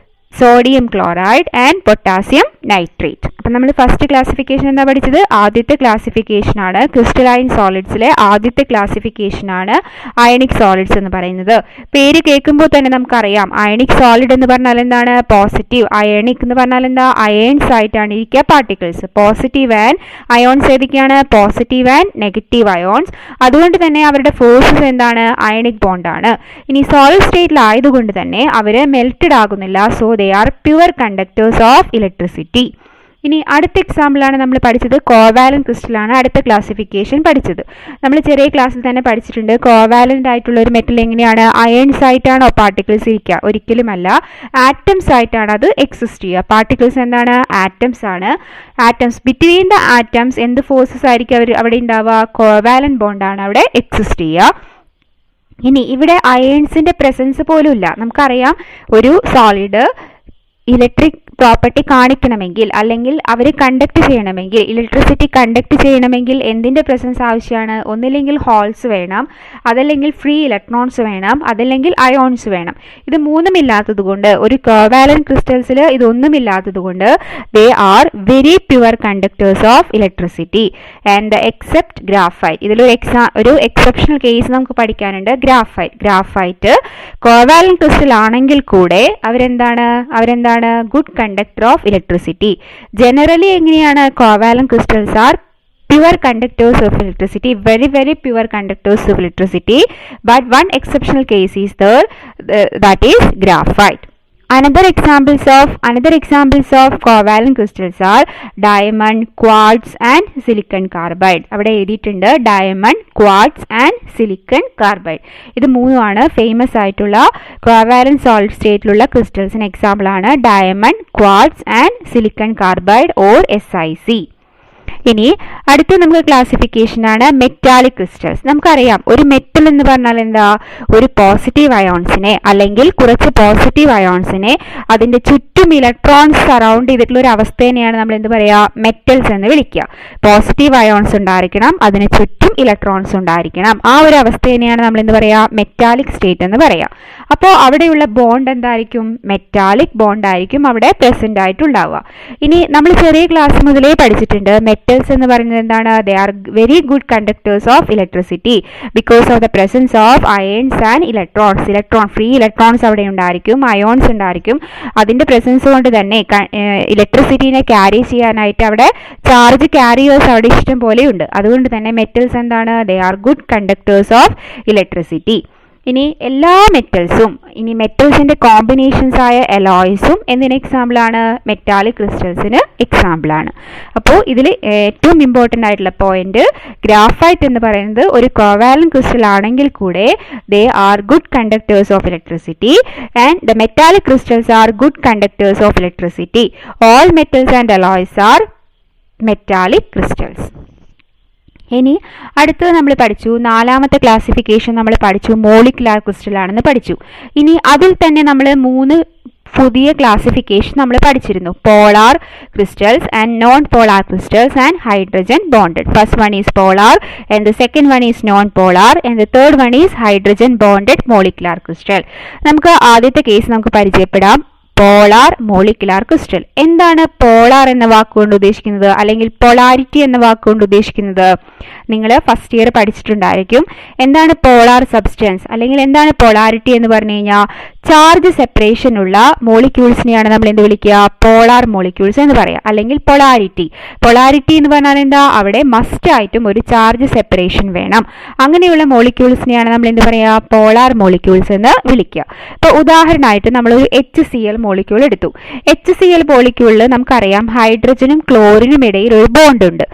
Sodium chloride and potassium nitrate. അപ്പം നമ്മൾ ഫസ്റ്റ് ക്ലാസിഫിക്കേഷൻ എന്താ പഠിച്ചത്? ആദ്യത്തെ ക്ലാസിഫിക്കേഷനാണ് ക്രിസ്റ്റലൈൻ സോളിഡ്സിലെ ആദ്യത്തെ ക്ലാസിഫിക്കേഷനാണ് അയണിക് സോളിഡ്സ് എന്ന് പറയുന്നത്. പേര് കേൾക്കുമ്പോൾ തന്നെ നമുക്കറിയാം അയണിക് സോളിഡ് എന്ന് പറഞ്ഞാൽ എന്താണ്? പോസിറ്റീവ്. അയണിക് എന്ന് പറഞ്ഞാൽ എന്താ? അയൺസ് ആയിട്ടാണ് ഇരിക്കുക പാർട്ടിക്കിൾസ്. പോസിറ്റീവ് ആൻഡ് അയോൺസ് ഏതൊക്കെയാണ്? Positive and negative ions. അതുകൊണ്ട് തന്നെ അവരുടെ ഫോഴ്സസ് എന്താണ്? അയണിക് ബോണ്ടാണ്. ഇനി സോളിഡ് സ്റ്റേറ്റിലായതുകൊണ്ട് തന്നെ അവർ മെൽറ്റഡ് ആകുന്നില്ല. So they are pure conductors of electricity. ഇനി അടുത്ത എക്സാമ്പിളാണ് നമ്മൾ പഠിച്ചത് കോവാലന്റ് ക്രിസ്റ്റലാണ് അടുത്ത ക്ലാസിഫിക്കേഷൻ പഠിച്ചത്. നമ്മൾ ചെറിയ ക്ലാസ്സിൽ തന്നെ പഠിച്ചിട്ടുണ്ട് കോവാലന്റ് ആയിട്ടുള്ള ഒരു മെറ്റൽ എങ്ങനെയാണ്? അയൺസ് ആയിട്ടാണോ പാർട്ടിക്കിൾസ് ഇരിക്കുക? ഒരിക്കലുമല്ല, ആറ്റംസ് ആയിട്ടാണ് അത് എക്സിസ്റ്റ് ചെയ്യുക. പാർട്ടിക്കിൾസ് എന്താണ്? ആറ്റംസ് ആണ്. ആറ്റംസ് ബിറ്റ്വീൻ ദ ആറ്റംസ് എന്ത് ഫോഴ്സസ് ആയിരിക്കും അവിടെ ഉണ്ടാവുക? കോവാലന്റ് ബോണ്ടാണ് അവിടെ എക്സിസ്റ്റ് ചെയ്യുക. ഇനി ഇവിടെ അയൺസിന്റെ പ്രസൻസ് പോലും ഇല്ല. നമുക്കറിയാം ഒരു സോളിഡ് ഇലക്ട്രിക് പ്രോപ്പർട്ടി കാണിക്കണമെങ്കിൽ അല്ലെങ്കിൽ അവർ കണ്ടക്ട് ചെയ്യണമെങ്കിൽ, ഇലക്ട്രിസിറ്റി കണ്ടക്ട് ചെയ്യണമെങ്കിൽ എന്തിൻ്റെ പ്രസൻസ് ആവശ്യമാണ്? ഒന്നില്ലെങ്കിൽ ഹോൾസ് വേണം, അതല്ലെങ്കിൽ ഫ്രീ ഇലക്ട്രോൺസ് വേണം, അതല്ലെങ്കിൽ അയോൺസ് വേണം. ഇത് മൂന്നും ഇല്ലാത്തത് കൊണ്ട്, ഒരു കോവാലന്റ് ക്രിസ്റ്റൽസിൽ ഇതൊന്നുമില്ലാത്തത് കൊണ്ട് ദേ are very pure conductors of electricity and except graphite. ഇതിലൊരു എക്സെപ്ഷണൽ കേസ് നമുക്ക് പഠിക്കാനുണ്ട്. ഗ്രാഫൈറ്റ് കോവാലന്റ് ക്രിസ്റ്റൽ ആണെങ്കിൽ കൂടെ അവരെന്താണ് good conductor of electricity. Generally എങ്ങനെയാണ്? covalent crystals are pure conductors of electricity, very pure conductors of electricity, but one exceptional case is there, that is graphite. Another examples of covalent crystals are diamond, quartz and silicon carbide. അവിടെ എഴുതിയിട്ടുണ്ട് diamond, quartz and silicon carbide. ഇത് മൂന്നുമാണ് famous ആയിട്ടുള്ള covalent solid സ്റ്റേറ്റിലുള്ള ക്രിസ്റ്റൽസിന് example ആണ് diamond, quartz and silicon carbide or SiC. ഇനി അടുത്ത നമുക്ക് ക്ലാസിഫിക്കേഷൻ ആണ് മെറ്റാലിക് ക്രിസ്റ്റൽസ്. നമുക്കറിയാം ഒരു മെറ്റൽ എന്ന് പറഞ്ഞാൽ എന്താ? ഒരു പോസിറ്റീവ് അയോൺസിനെ അല്ലെങ്കിൽ കുറച്ച് പോസിറ്റീവ് അയോൺസിനെ അതിന്റെ ചുറ്റും ഇലക്ട്രോൺസ് സറൗണ്ട് ചെയ്തിട്ടുള്ള ഒരു അവസ്ഥേനെയാണ് നമ്മൾ എന്ത് പറയാ? മെറ്റൽസ് എന്ന് വിളിക്കുക. പോസിറ്റീവ് അയോൺസ് ഉണ്ടായിരിക്കണം, അതിന് ചുറ്റും ഇലക്ട്രോൺസ് ഉണ്ടായിരിക്കണം. ആ ഒരു അവസ്ഥേനെയാണ് നമ്മൾ എന്ത് പറയാ? മെറ്റാലിക് സ്റ്റേറ്റ് എന്ന് പറയാ. അപ്പോൾ അവിടെയുള്ള ബോണ്ട് എന്തായിരിക്കും? മെറ്റാലിക് ബോണ്ട് ആയിരിക്കും അവിടെ പ്രസന്റ് ആയിട്ടുണ്ടാവുക. ഇനി നമ്മൾ ചെറിയ ക്ലാസ് മുതലേ പഠിച്ചിട്ടുണ്ട് മെറ്റൽസ് എന്ന് പറയുന്നത് എന്താണ്? They are very good conductors of electricity because of the presence of ions and electron free electrons അവിടെ ഉണ്ടായിരിക്കും, അയോൺസ് ഉണ്ടായിരിക്കും. അതിന്റെ പ്രസൻസ് കൊണ്ട് തന്നെ ഇലക്ട്രിസിറ്റിനെ ക്യാരി ചെയ്യാനായിട്ട് അവിടെ ചാർജ് ക്യാരിയേഴ്സ് അവിടെ ഇഷ്ടം പോലെയുണ്ട്. അതുകൊണ്ട് തന്നെ മെറ്റൽസ് എന്താണ്? They are good conductors of electricity. ഇനി എല്ലാ മെറ്റൽസും, ഇനി മെറ്റൽസിന്റെ കോമ്പിനേഷൻസ് ആയ എലോയ്സും എന്തിന് എക്സാമ്പിളാണ്? മെറ്റാലിക് ക്രിസ്റ്റൽസിന് എക്സാമ്പിളാണ്. അപ്പോൾ ഇതിൽ ഏറ്റവും ഇമ്പോർട്ടൻ്റ് ആയിട്ടുള്ള പോയിന്റ് ഗ്രാഫൈറ്റ് എന്ന് പറയുന്നത് ഒരു കോവാലന്റ് ക്രിസ്റ്റൽ ആണെങ്കിൽ കൂടെ they are good conductors of electricity and the metallic crystals are good conductors of electricity. All metals and alloys are metallic crystals. ഇനി അടുത്തത് നമ്മൾ പഠിച്ചു, നാലാമത്തെ ക്ലാസിഫിക്കേഷൻ നമ്മൾ പഠിച്ചു മോളിക്കുലാർ ക്രിസ്റ്റൽ ആണെന്ന് പഠിച്ചു. ഇനി അതിൽ തന്നെ നമ്മൾ 3 പുതിയ ക്ലാസിഫിക്കേഷൻ നമ്മൾ പഠിച്ചിരുന്നു. Polar crystals and non polar crystals and hydrogen bonded. First one is polar and the second one is known polar and the third one is hydrogen bonded molecular crystal. നമുക്ക് ആദ്യത്തെ കേസ് നമുക്ക് പരിചയപ്പെടാം. Polar molecular crystal. എന്താണ് polar എന്ന വാക്കുകൊണ്ട് ഉദ്ദേശിക്കുന്നത് അല്ലെങ്കിൽ polarity എന്ന വാക്കുകൊണ്ട് ഉദ്ദേശിക്കുന്നത്? നിങ്ങൾ ഫസ്റ്റ് ഇയർ പഠിച്ചിട്ടുണ്ടായിരിക്കും. എന്താണ് പോളാർ സബ്സ്റ്റൻസ് അല്ലെങ്കിൽ എന്താണ് പൊളാരിറ്റി എന്ന് പറഞ്ഞു കഴിഞ്ഞാൽ ചാർജ് സെപ്പറേഷൻ ഉള്ള മോളിക്യൂൾസിനെയാണ് നമ്മൾ എന്ത് വിളിക്കുക? പോളാർ മോളിക്യൂൾസ് എന്ന് പറയാം, അല്ലെങ്കിൽ പൊളാരിറ്റി. പൊളാരിറ്റി എന്ന് പറഞ്ഞാൽ എന്താ? അവിടെ മസ്റ്റ് ആയിട്ടും ഒരു ചാർജ് സെപ്പറേഷൻ വേണം. അങ്ങനെയുള്ള മോളിക്യൂൾസിനെയാണ് നമ്മൾ എന്ത് പറയുക? പോളാർ മോളിക്യൂൾസ് എന്ന് വിളിക്കുക. ഇപ്പോൾ ഉദാഹരണമായിട്ട് നമ്മളൊരു HCl മോളിക്യൂൾ എടുത്തു. HCl മോളിക്യൂളിൽ നമുക്കറിയാം ഹൈഡ്രജനും ക്ലോറിനും ഇടയിൽ ഒരു ബോണ്ട് ഉണ്ട്.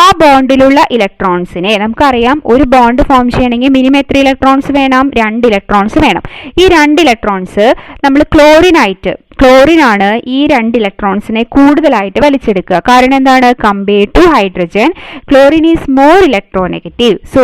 ആ ബോണ്ടിലുള്ള ഇലക്ട്രോൺസിനെ നമുക്കറിയാം ഒരു ബോണ്ട് ഫോം ചെയ്യണമെങ്കിൽ മിനിമം എത്ര ഇലക്ട്രോൺസ് വേണം? 2 ഇലക്ട്രോൺസ് വേണം. ഈ 2 ഇലക്ട്രോൺസ് നമ്മൾ ക്ലോറിനാണ് ഈ 2 ഇലക്ട്രോൺസിനെ കൂടുതലായിട്ട് വലിച്ചെടുക്കുക. കാരണം എന്താണ്? Compared to hydrogen chlorine is more electronegative. So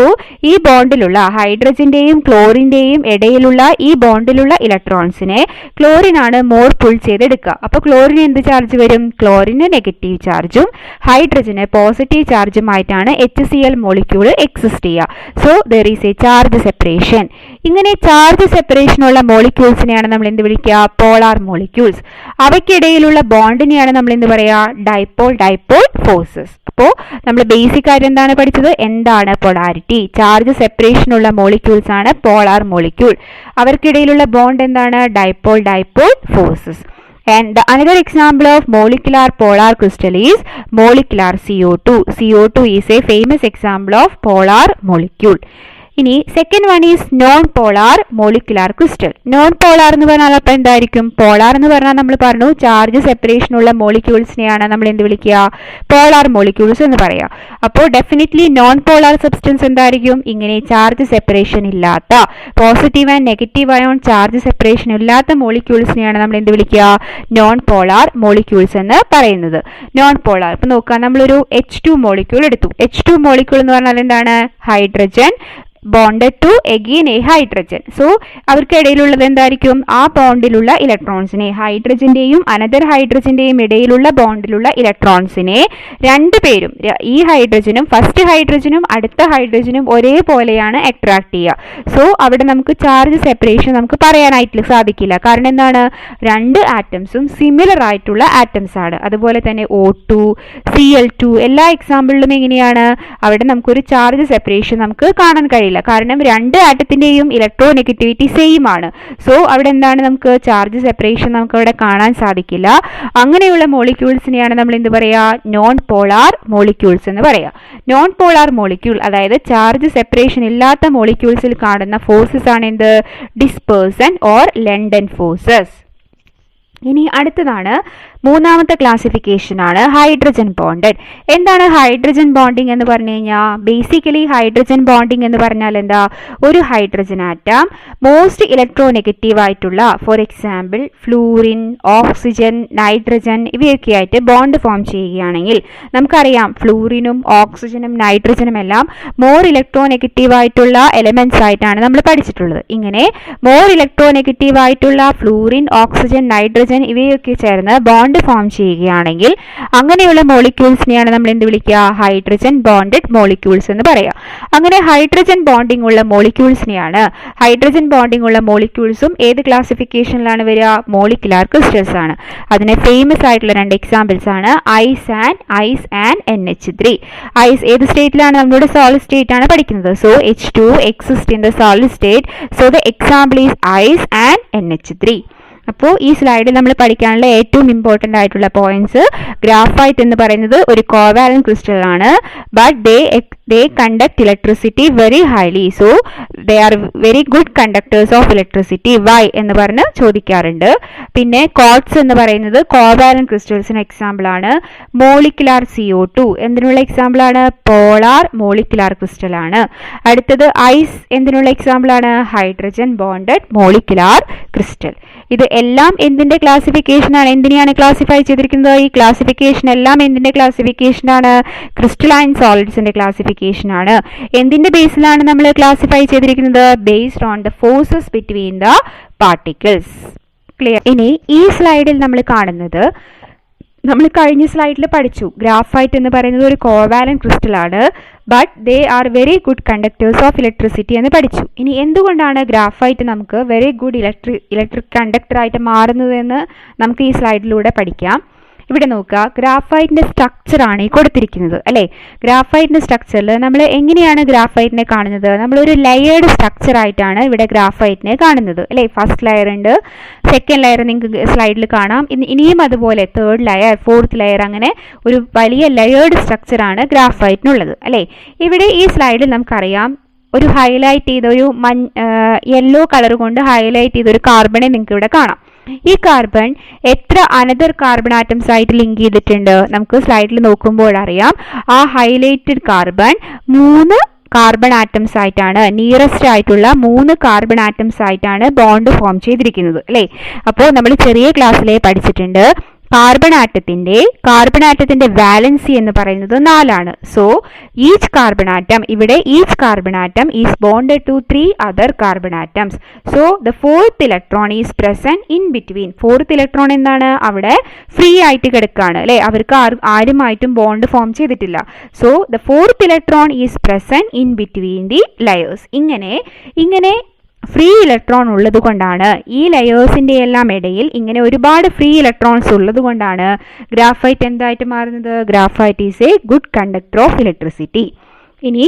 ഈ ബോണ്ടിലുള്ള ഹൈഡ്രജന്റെയും ക്ലോറിന്റെയും ഇടയിലുള്ള ഈ ബോണ്ടിലുള്ള ഇലക്ട്രോൺസിനെ ക്ലോറിനാണ് മോർ പുൾ ചെയ്തെടുക്കുക. അപ്പോൾ ക്ലോറിന് എന്ത് ചാർജ് വരും? ക്ലോറിന് നെഗറ്റീവ് ചാർജും ഹൈഡ്രജന് പോസിറ്റീവ് ചാർജുമായിട്ടാണ് HCl മോളിക്യൂൾ എക്സിസ്റ്റ് ചെയ്യുക. So there is A charge separation. ഇങ്ങനെ ചാർജ് സെപ്പറേഷനുള്ള മോളിക്യൂൾസിനെയാണ് നമ്മൾ എന്ത് വിളിക്കുക? Polar molecules. അവയ്ക്കിടയിലുള്ള ബോണ്ടിനെയാണ് നമ്മൾ എന്ത് പറയുക? Dipole dipole forces. അപ്പോൾ നമ്മൾ ബേസിക് ആയിട്ട് എന്താണ് പഠിച്ചത്? എന്താണ് പൊളാരിറ്റി? ചാർജ് സെപ്പറേഷനുള്ള മോളിക്യൂൾസ് ആണ് പോളാർ മോളിക്യൂൾ. അവർക്കിടയിലുള്ള ബോണ്ട് എന്താണ്? Dipole dipole forces. And the another example of molecular polar crystal is molecular CO2. CO2 is a famous example of polar molecule. ഇനി second one is known polar molecular crystal. Non polar എന്ന് പറഞ്ഞാൽ അപ്പം എന്തായിരിക്കും? Polar എന്ന് പറഞ്ഞാൽ നമ്മൾ പറഞ്ഞു charge സെപ്പറേഷനുള്ള മോളിക്യൂൾസിനെയാണ് നമ്മൾ എന്ത് വിളിക്കുക? പോളാർ മോളിക്യൂൾസ് എന്ന് പറയാം. അപ്പോൾ ഡെഫിനറ്റ്ലി നോൺ പോളാർ സബ്സ്റ്റൻസ് എന്തായിരിക്കും? ഇങ്ങനെ ചാർജ് സെപ്പറേഷൻ ഇല്ലാത്ത, positive and negative ion charge separation ഇല്ലാത്ത മോളിക്യൂൾസിനെയാണ് നമ്മൾ എന്ത് വിളിക്കുക? നോൺ പോളാർ മോളിക്യൂൾസ് എന്ന് പറയുന്നത്. നോൺ പോളാർ ഇപ്പം നോക്കുക, നമ്മളൊരു H2 മോളിക്യൂൾ എടുത്തു. H2 മോളിക്യൂൾ എന്ന് പറഞ്ഞാൽ എന്താണ്? Hydrogen bonded to again a hydrogen. So അവർക്കിടയിലുള്ളത് എന്തായിരിക്കും? ആ ബോണ്ടിലുള്ള ഇലക്ട്രോൺസിനെ, ഹൈഡ്രജന്റെയും അനദർ ഹൈഡ്രജന്റെയും ഇടയിലുള്ള ബോണ്ടിലുള്ള ഇലക്ട്രോൺസിനെ രണ്ടുപേരും, ഈ ഹൈഡ്രജനും ഫസ്റ്റ് ഹൈഡ്രജനും അടുത്ത ഹൈഡ്രജനും ഒരേപോലെയാണ് അട്രാക്ട് ചെയ്യുക. സോ അവിടെ നമുക്ക് ചാർജ് സെപ്പറേഷൻ നമുക്ക് പറയാനായിട്ട് സാധിക്കില്ല. കാരണം എന്താണ്? രണ്ട് ആറ്റംസും സിമിലർ ആയിട്ടുള്ള ആറ്റംസ് ആണ്. അതുപോലെ തന്നെ O2, Cl2 എല്ലാ എക്സാമ്പിളിലും എങ്ങനെയാണ്? അവിടെ നമുക്കൊരു ചാർജ് സെപ്പറേഷൻ നമുക്ക് കാണാൻ കഴിയില്ല. കാരണം രണ്ട് ആറ്റത്തിന്റെയും ഇലക്ട്രോ നെഗറ്റിവിറ്റി സെയിം ആണ്. സോ അവിടെ എന്താണ്? നമുക്ക് ചാർജ് സെപ്പറേഷൻ നമുക്ക് അവിടെ കാണാൻ സാധിക്കില്ല. അങ്ങനെയുള്ള മോളിക്യൂൾസിനെയാണ് നമ്മൾ എന്ത് പറയാ? നോൺ പോളാർ മോളിക്യൂൾസ് എന്ന് പറയാം. നോൺ പോളാർ മോളിക്യൂൾ അതായത് ചാർജ് സെപ്പറേഷൻ ഇല്ലാത്ത മോളിക്യൂൾസിൽ കാണുന്ന ഫോഴ്സസ് ആണ് എന്ത്? Dispersion or London forces. ഇനി അടുത്തതാണ് മൂന്നാമത്തെ ക്ലാസിഫിക്കേഷൻ ആണ് ഹൈഡ്രജൻ ബോണ്ടഡ്. എന്താണ് ഹൈഡ്രജൻ ബോണ്ടിങ് എന്ന് പറഞ്ഞു കഴിഞ്ഞാൽ? ബേസിക്കലി ഹൈഡ്രജൻ ബോണ്ടിങ് എന്ന് പറഞ്ഞാൽ എന്താ? ഒരു hydrogen atom most electronegative ആയിട്ടുള്ള, for example fluorine, oxygen, nitrogen ഇവയൊക്കെ ആയിട്ട് ബോണ്ട് ഫോം ചെയ്യുകയാണെങ്കിൽ നമുക്കറിയാം ഫ്ലൂറിനും ഓക്സിജനും നൈട്രജനും എല്ലാം മോർ ഇലക്ട്രോ നെഗറ്റീവ് ആയിട്ടുള്ള എലമെന്റ്സ് ആയിട്ടാണ് നമ്മൾ പഠിച്ചിട്ടുള്ളത്. ഇങ്ങനെ മോർ ഇലക്ട്രോ നെഗറ്റീവ് ആയിട്ടുള്ള ഫ്ലൂറിൻ, ഓക്സിജൻ, നൈട്രജൻ ഇവയൊക്കെ ചേർന്ന് ബോണ്ട് ഫോം ചെയ്യുകയാണെങ്കിൽ അങ്ങനെയുള്ള മോളിക്യൂൾസിനെയാണ് നമ്മൾ എന്ത് വിളിക്കുക? ഹൈഡ്രജൻ ബോണ്ടഡ് മോളിക്യൂൾസ് എന്ന് പറയാം. അങ്ങനെ ഹൈഡ്രജൻ ബോണ്ടിങ് ഉള്ള മോളിക്യൂൾസിനെയാണ്, ഹൈഡ്രജൻ ബോണ്ടിങ് ഉള്ള മോളിക്യൂൾസും ഏത് ക്ലാസിഫിക്കേഷനിലാണ് വരിക? മോളിക്കുലാർ ക്രിസ്റ്റൽസ് ആണ്. അതിന് ഫേമസ് ആയിട്ടുള്ള രണ്ട് എക്സാമ്പിൾസ് ആണ് ഐസ് ആൻഡ് NH3. ഐസ് ഏത് സ്റ്റേറ്റിലാണ്? നമ്മുടെ സോളിഡ് സ്റ്റേറ്റ് ആണ് പഠിക്കുന്നത്. So H2 exists in the solid state. So the example is ice and NH3. അപ്പോൾ ഈ സ്ലൈഡിൽ നമ്മൾ പഠിക്കാനുള്ള ഏറ്റവും ഇമ്പോർട്ടൻ്റ് ആയിട്ടുള്ള പോയിന്റ്സ്, ഗ്രാഫൈറ്റ് എന്ന് പറയുന്നത് ഒരു കോവാലന്റ് ക്രിസ്റ്റൽ ആണ്. But they conduct electricity very highly. So they are very good conductors of electricity. Why എന്ന് പറഞ്ഞ് ചോദിക്കാറുണ്ട്. പിന്നെ ക്വാർട്സ് എന്ന് പറയുന്നത് കോവാലന്റ് ക്രിസ്റ്റൽസിന് എക്സാമ്പിൾ ആണ്. മോളിക്കുലാർ CO2 എന്തിനുള്ള എക്സാമ്പിൾ ആണ്? പോളാർ മോളിക്കുലാർ ക്രിസ്റ്റൽ ആണ്. അടുത്തത് ഐസ് എന്തിനുള്ള എക്സാമ്പിൾ ആണ്? Hydrogen bonded molecular crystal. ഇത് എല്ലാം എന്തിന്റെ ക്ലാസിഫിക്കേഷൻ ആണ്? എന്തിനെയാണ് ക്ലാസിഫൈ ചെയ്തിരിക്കുന്നത്? ഈ ക്ലാസിഫിക്കേഷൻ എല്ലാം എന്തിന്റെ ക്ലാസിഫിക്കേഷൻ ആണ്? ക്രിസ്റ്റലൈൻ സോളിഡ്സിന്റെ ക്ലാസിഫിക്കേഷൻ ആണ്. എന്തിന്റെ ബേസിലാണ് നമ്മൾ ക്ലാസിഫൈ ചെയ്തിരിക്കുന്നത്? Based on the forces between the particles. Clear? ഇനി ഈ സ്ലൈഡിൽ നമ്മൾ കാണുന്നത്, നമ്മൾ കഴിഞ്ഞ സ്ലൈഡിൽ പഠിച്ചു, ഗ്രാഫൈറ്റ് എന്ന് പറയുന്നത് ഒരു കോവാലന്റ് ക്രിസ്റ്റൽ ആണ്. But they are very good conductors of electricity എന്ന് പഠിച്ചു. ഇനി എന്തുകൊണ്ടാണ് ഗ്രാഫൈറ്റ് നമുക്ക് വെരി ഗുഡ് ഇലക്ട്രിക് കണ്ടക്ടർ ആയിട്ട് മാറുന്നത് എന്ന് നമുക്ക് ഈ സ്ലൈഡിലൂടെ പഠിക്കാം. ഇവിടെ നോക്കുക, ഗ്രാഫൈറ്റിന്റെ സ്ട്രക്ചർ ആണ് ഈ കൊടുത്തിരിക്കുന്നത് അല്ലേ. ഗ്രാഫൈറ്റിന്റെ സ്ട്രക്ചറിൽ നമ്മൾ എങ്ങനെയാണ് ഗ്രാഫൈറ്റിനെ കാണുന്നത്? നമ്മളൊരു ലെയേർഡ് സ്ട്രക്ചർ ആയിട്ടാണ് ഇവിടെ ഗ്രാഫൈറ്റിനെ കാണുന്നത് അല്ലേ. ഫസ്റ്റ് ലെയർ ഉണ്ട്, സെക്കൻഡ് ലെയർ നിങ്ങൾക്ക് സ്ലൈഡിൽ കാണാം. ഇനിയും അതുപോലെ തേർഡ് ലെയർ, ഫോർത്ത് ലെയർ, അങ്ങനെ ഒരു വലിയ ലെയേർഡ് സ്ട്രക്ചർ ആണ് ഗ്രാഫൈറ്റിനുള്ളത് അല്ലേ. ഇവിടെ ഈ സ്ലൈഡിൽ നമുക്കറിയാം ഒരു ഹൈലൈറ്റ് ചെയ്ത ഒരു യെല്ലോ കളർ കൊണ്ട് ഹൈലൈറ്റ് ചെയ്ത ഒരു കാർബണെ നിങ്ങൾക്ക് ഇവിടെ കാണാം. ഈ കാർബൺ എത്ര അനദർ കാർബൺ ആറ്റംസ് ആയിട്ട് ലിങ്ക് ചെയ്തിട്ടുണ്ട്? നമുക്ക് സ്ലൈഡിൽ നോക്കുമ്പോൾ അറിയാം. ആ ഹൈലൈറ്റഡ് കാർബൺ 3 കാർബൺ ആറ്റംസ് ആയിട്ടാണ്, നിയറസ്റ്റ് ആയിട്ടുള്ള 3 കാർബൺ ആറ്റംസ് ആയിട്ടാണ് ബോണ്ട് ഫോം ചെയ്തിരിക്കുന്നത് അല്ലേ. അപ്പോൾ നമ്മൾ ചെറിയ ക്ലാസ്സിലെ പഠിച്ചിട്ടുണ്ട് കാർബൺ ആറ്റത്തിന്റെ വാലൻസി എന്ന് പറയുന്നത് 4 ആണ്. സോ ഈച്ച് കാർബൺ ആറ്റം, ഇവിടെ each carbon atom is bonded to 3 other carbon atoms. So the fourth electron is present in between. Fourth electron എന്താണ്? അവിടെ ഫ്രീ ആയിട്ട് കിടക്കുകയാണ് അല്ലെ, അവർക്ക് ആരുമായിട്ടും ബോണ്ട് ഫോം ചെയ്തിട്ടില്ല. So the fourth electron is present in between the layers. ഇങ്ങനെ free electron ഉള്ളത് കൊണ്ടാണ്, ഈ ലെയേഴ്സിൻ്റെ എല്ലാം ഇടയിൽ ഇങ്ങനെ ഒരുപാട് ഫ്രീ ഇലക്ട്രോൺസ് ഉള്ളത് കൊണ്ടാണ് ഗ്രാഫൈറ്റ് എന്തായിട്ട് മാറുന്നത്? Graphite is A good conductor of electricity. ഇനി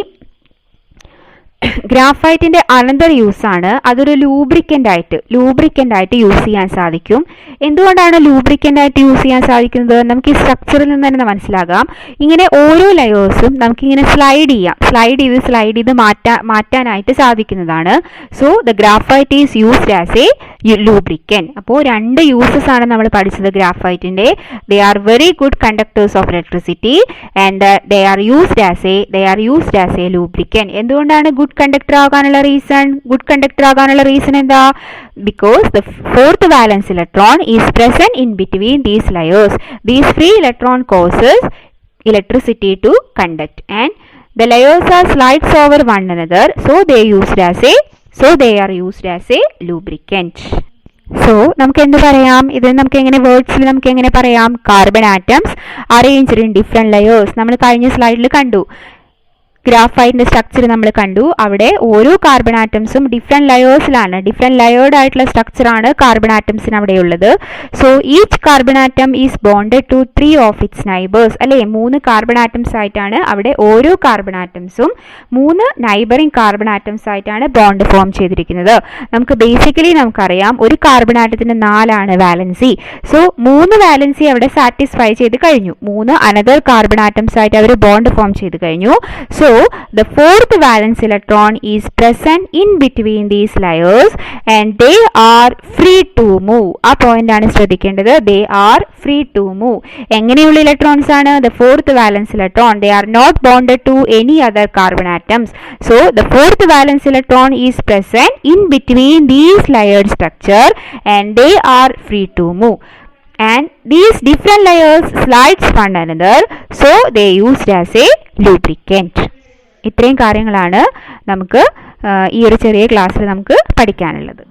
ഗ്രാഫൈറ്റിൻ്റെ അനന്തർ യൂസ് ആണ്, അതൊരു ലൂബ്രിക്കൻ്റ് ആയിട്ട് യൂസ് ചെയ്യാൻ സാധിക്കും. എന്തുകൊണ്ടാണ് ലൂബ്രിക്കൻ്റ് ആയിട്ട് യൂസ് ചെയ്യാൻ സാധിക്കുന്നത്? നമുക്ക് ഈ സ്ട്രക്ചറിൽ നിന്ന് തന്നെ മനസ്സിലാകാം. ഇങ്ങനെ ഓരോ ലെയേഴ്സും നമുക്കിങ്ങനെ സ്ലൈഡ് ചെയ്ത് മാറ്റാനായിട്ട് സാധിക്കുന്നതാണ്. So the graphite is used as a lubricant. അപ്പോൾ 2 യൂസസ് ആണ് നമ്മൾ പഠിച്ചത് ഗ്രാഫൈറ്റിൻ്റെ. They are very good conductors of electricity and they are used as a lubricant. എന്തുകൊണ്ടാണ് ഗുഡ് കണ്ടക്ടർ ആകാനുള്ള റീസൺ എന്താ? Because the 4th valence electron is present in between these layers. These free electron causes electricity to conduct and the layers are slides over one another, so they are used as a lubricant. So നമുക്ക് എന്ത് പറയാം? ഇത് നമുക്ക് എങ്ങനെ വേർഡ്സിൽ നമുക്ക് എങ്ങനെ പറയാം? Carbon atoms arranged in different layers. നമ്മൾ കഴിഞ്ഞ സ്ലൈഡിൽ കണ്ടു, ഗ്രാഫൈറ്റിൻ്റെ സ്ട്രക്ചർ നമ്മൾ കണ്ടു. അവിടെ ഓരോ കാർബൺ ആറ്റംസും ഡിഫറെൻറ്റ് ലെയേർഡ് ആയിട്ടുള്ള സ്ട്രക്ചറാണ് കാർബൺ ആറ്റംസിന് അവിടെയുള്ളത്. So each carbon atom is bonded to 3 of its neighbours, അല്ലേ? 3 കാർബൺ ആറ്റംസ് ആയിട്ടാണ് അവിടെ ഓരോ കാർബൺ ആറ്റംസും 3 നൈബറിങ് കാർബൺ ആറ്റംസ് ആയിട്ടാണ് ബോണ്ട് ഫോം ചെയ്തിരിക്കുന്നത്. നമുക്കറിയാം ഒരു കാർബൺ ആറ്റത്തിന് 4 വാലൻസി. സോ 3 വാലൻസി അവിടെ സാറ്റിസ്ഫൈ ചെയ്ത് കഴിഞ്ഞു. 3 അനദർ കാർബൺ ആറ്റംസ് ആയിട്ട് അവർ ബോണ്ട് ഫോം ചെയ്ത് കഴിഞ്ഞു. So the 4th valence electron is present in between these layers and they are free to move. ആ പോയിന്റ് ആണ് ശ്രദ്ധിക്കേണ്ടത്. they are free to move. എങ്ങനെയുള്ള ഇലക്ട്രോൺസ് ആണ്? the 4th valence electron, they are not bonded to any other carbon atoms. So the 4th valence electron is present in between these layered structure and they are free to move. And these different layers slides one another, so they used as a lubricant. ഇത്രയും കാര്യങ്ങളാണ് നമുക്ക് ഈ ഒരു ചെറിയ ക്ലാസ്സിൽ നമുക്ക് പഠിക്കാനുള്ളത്.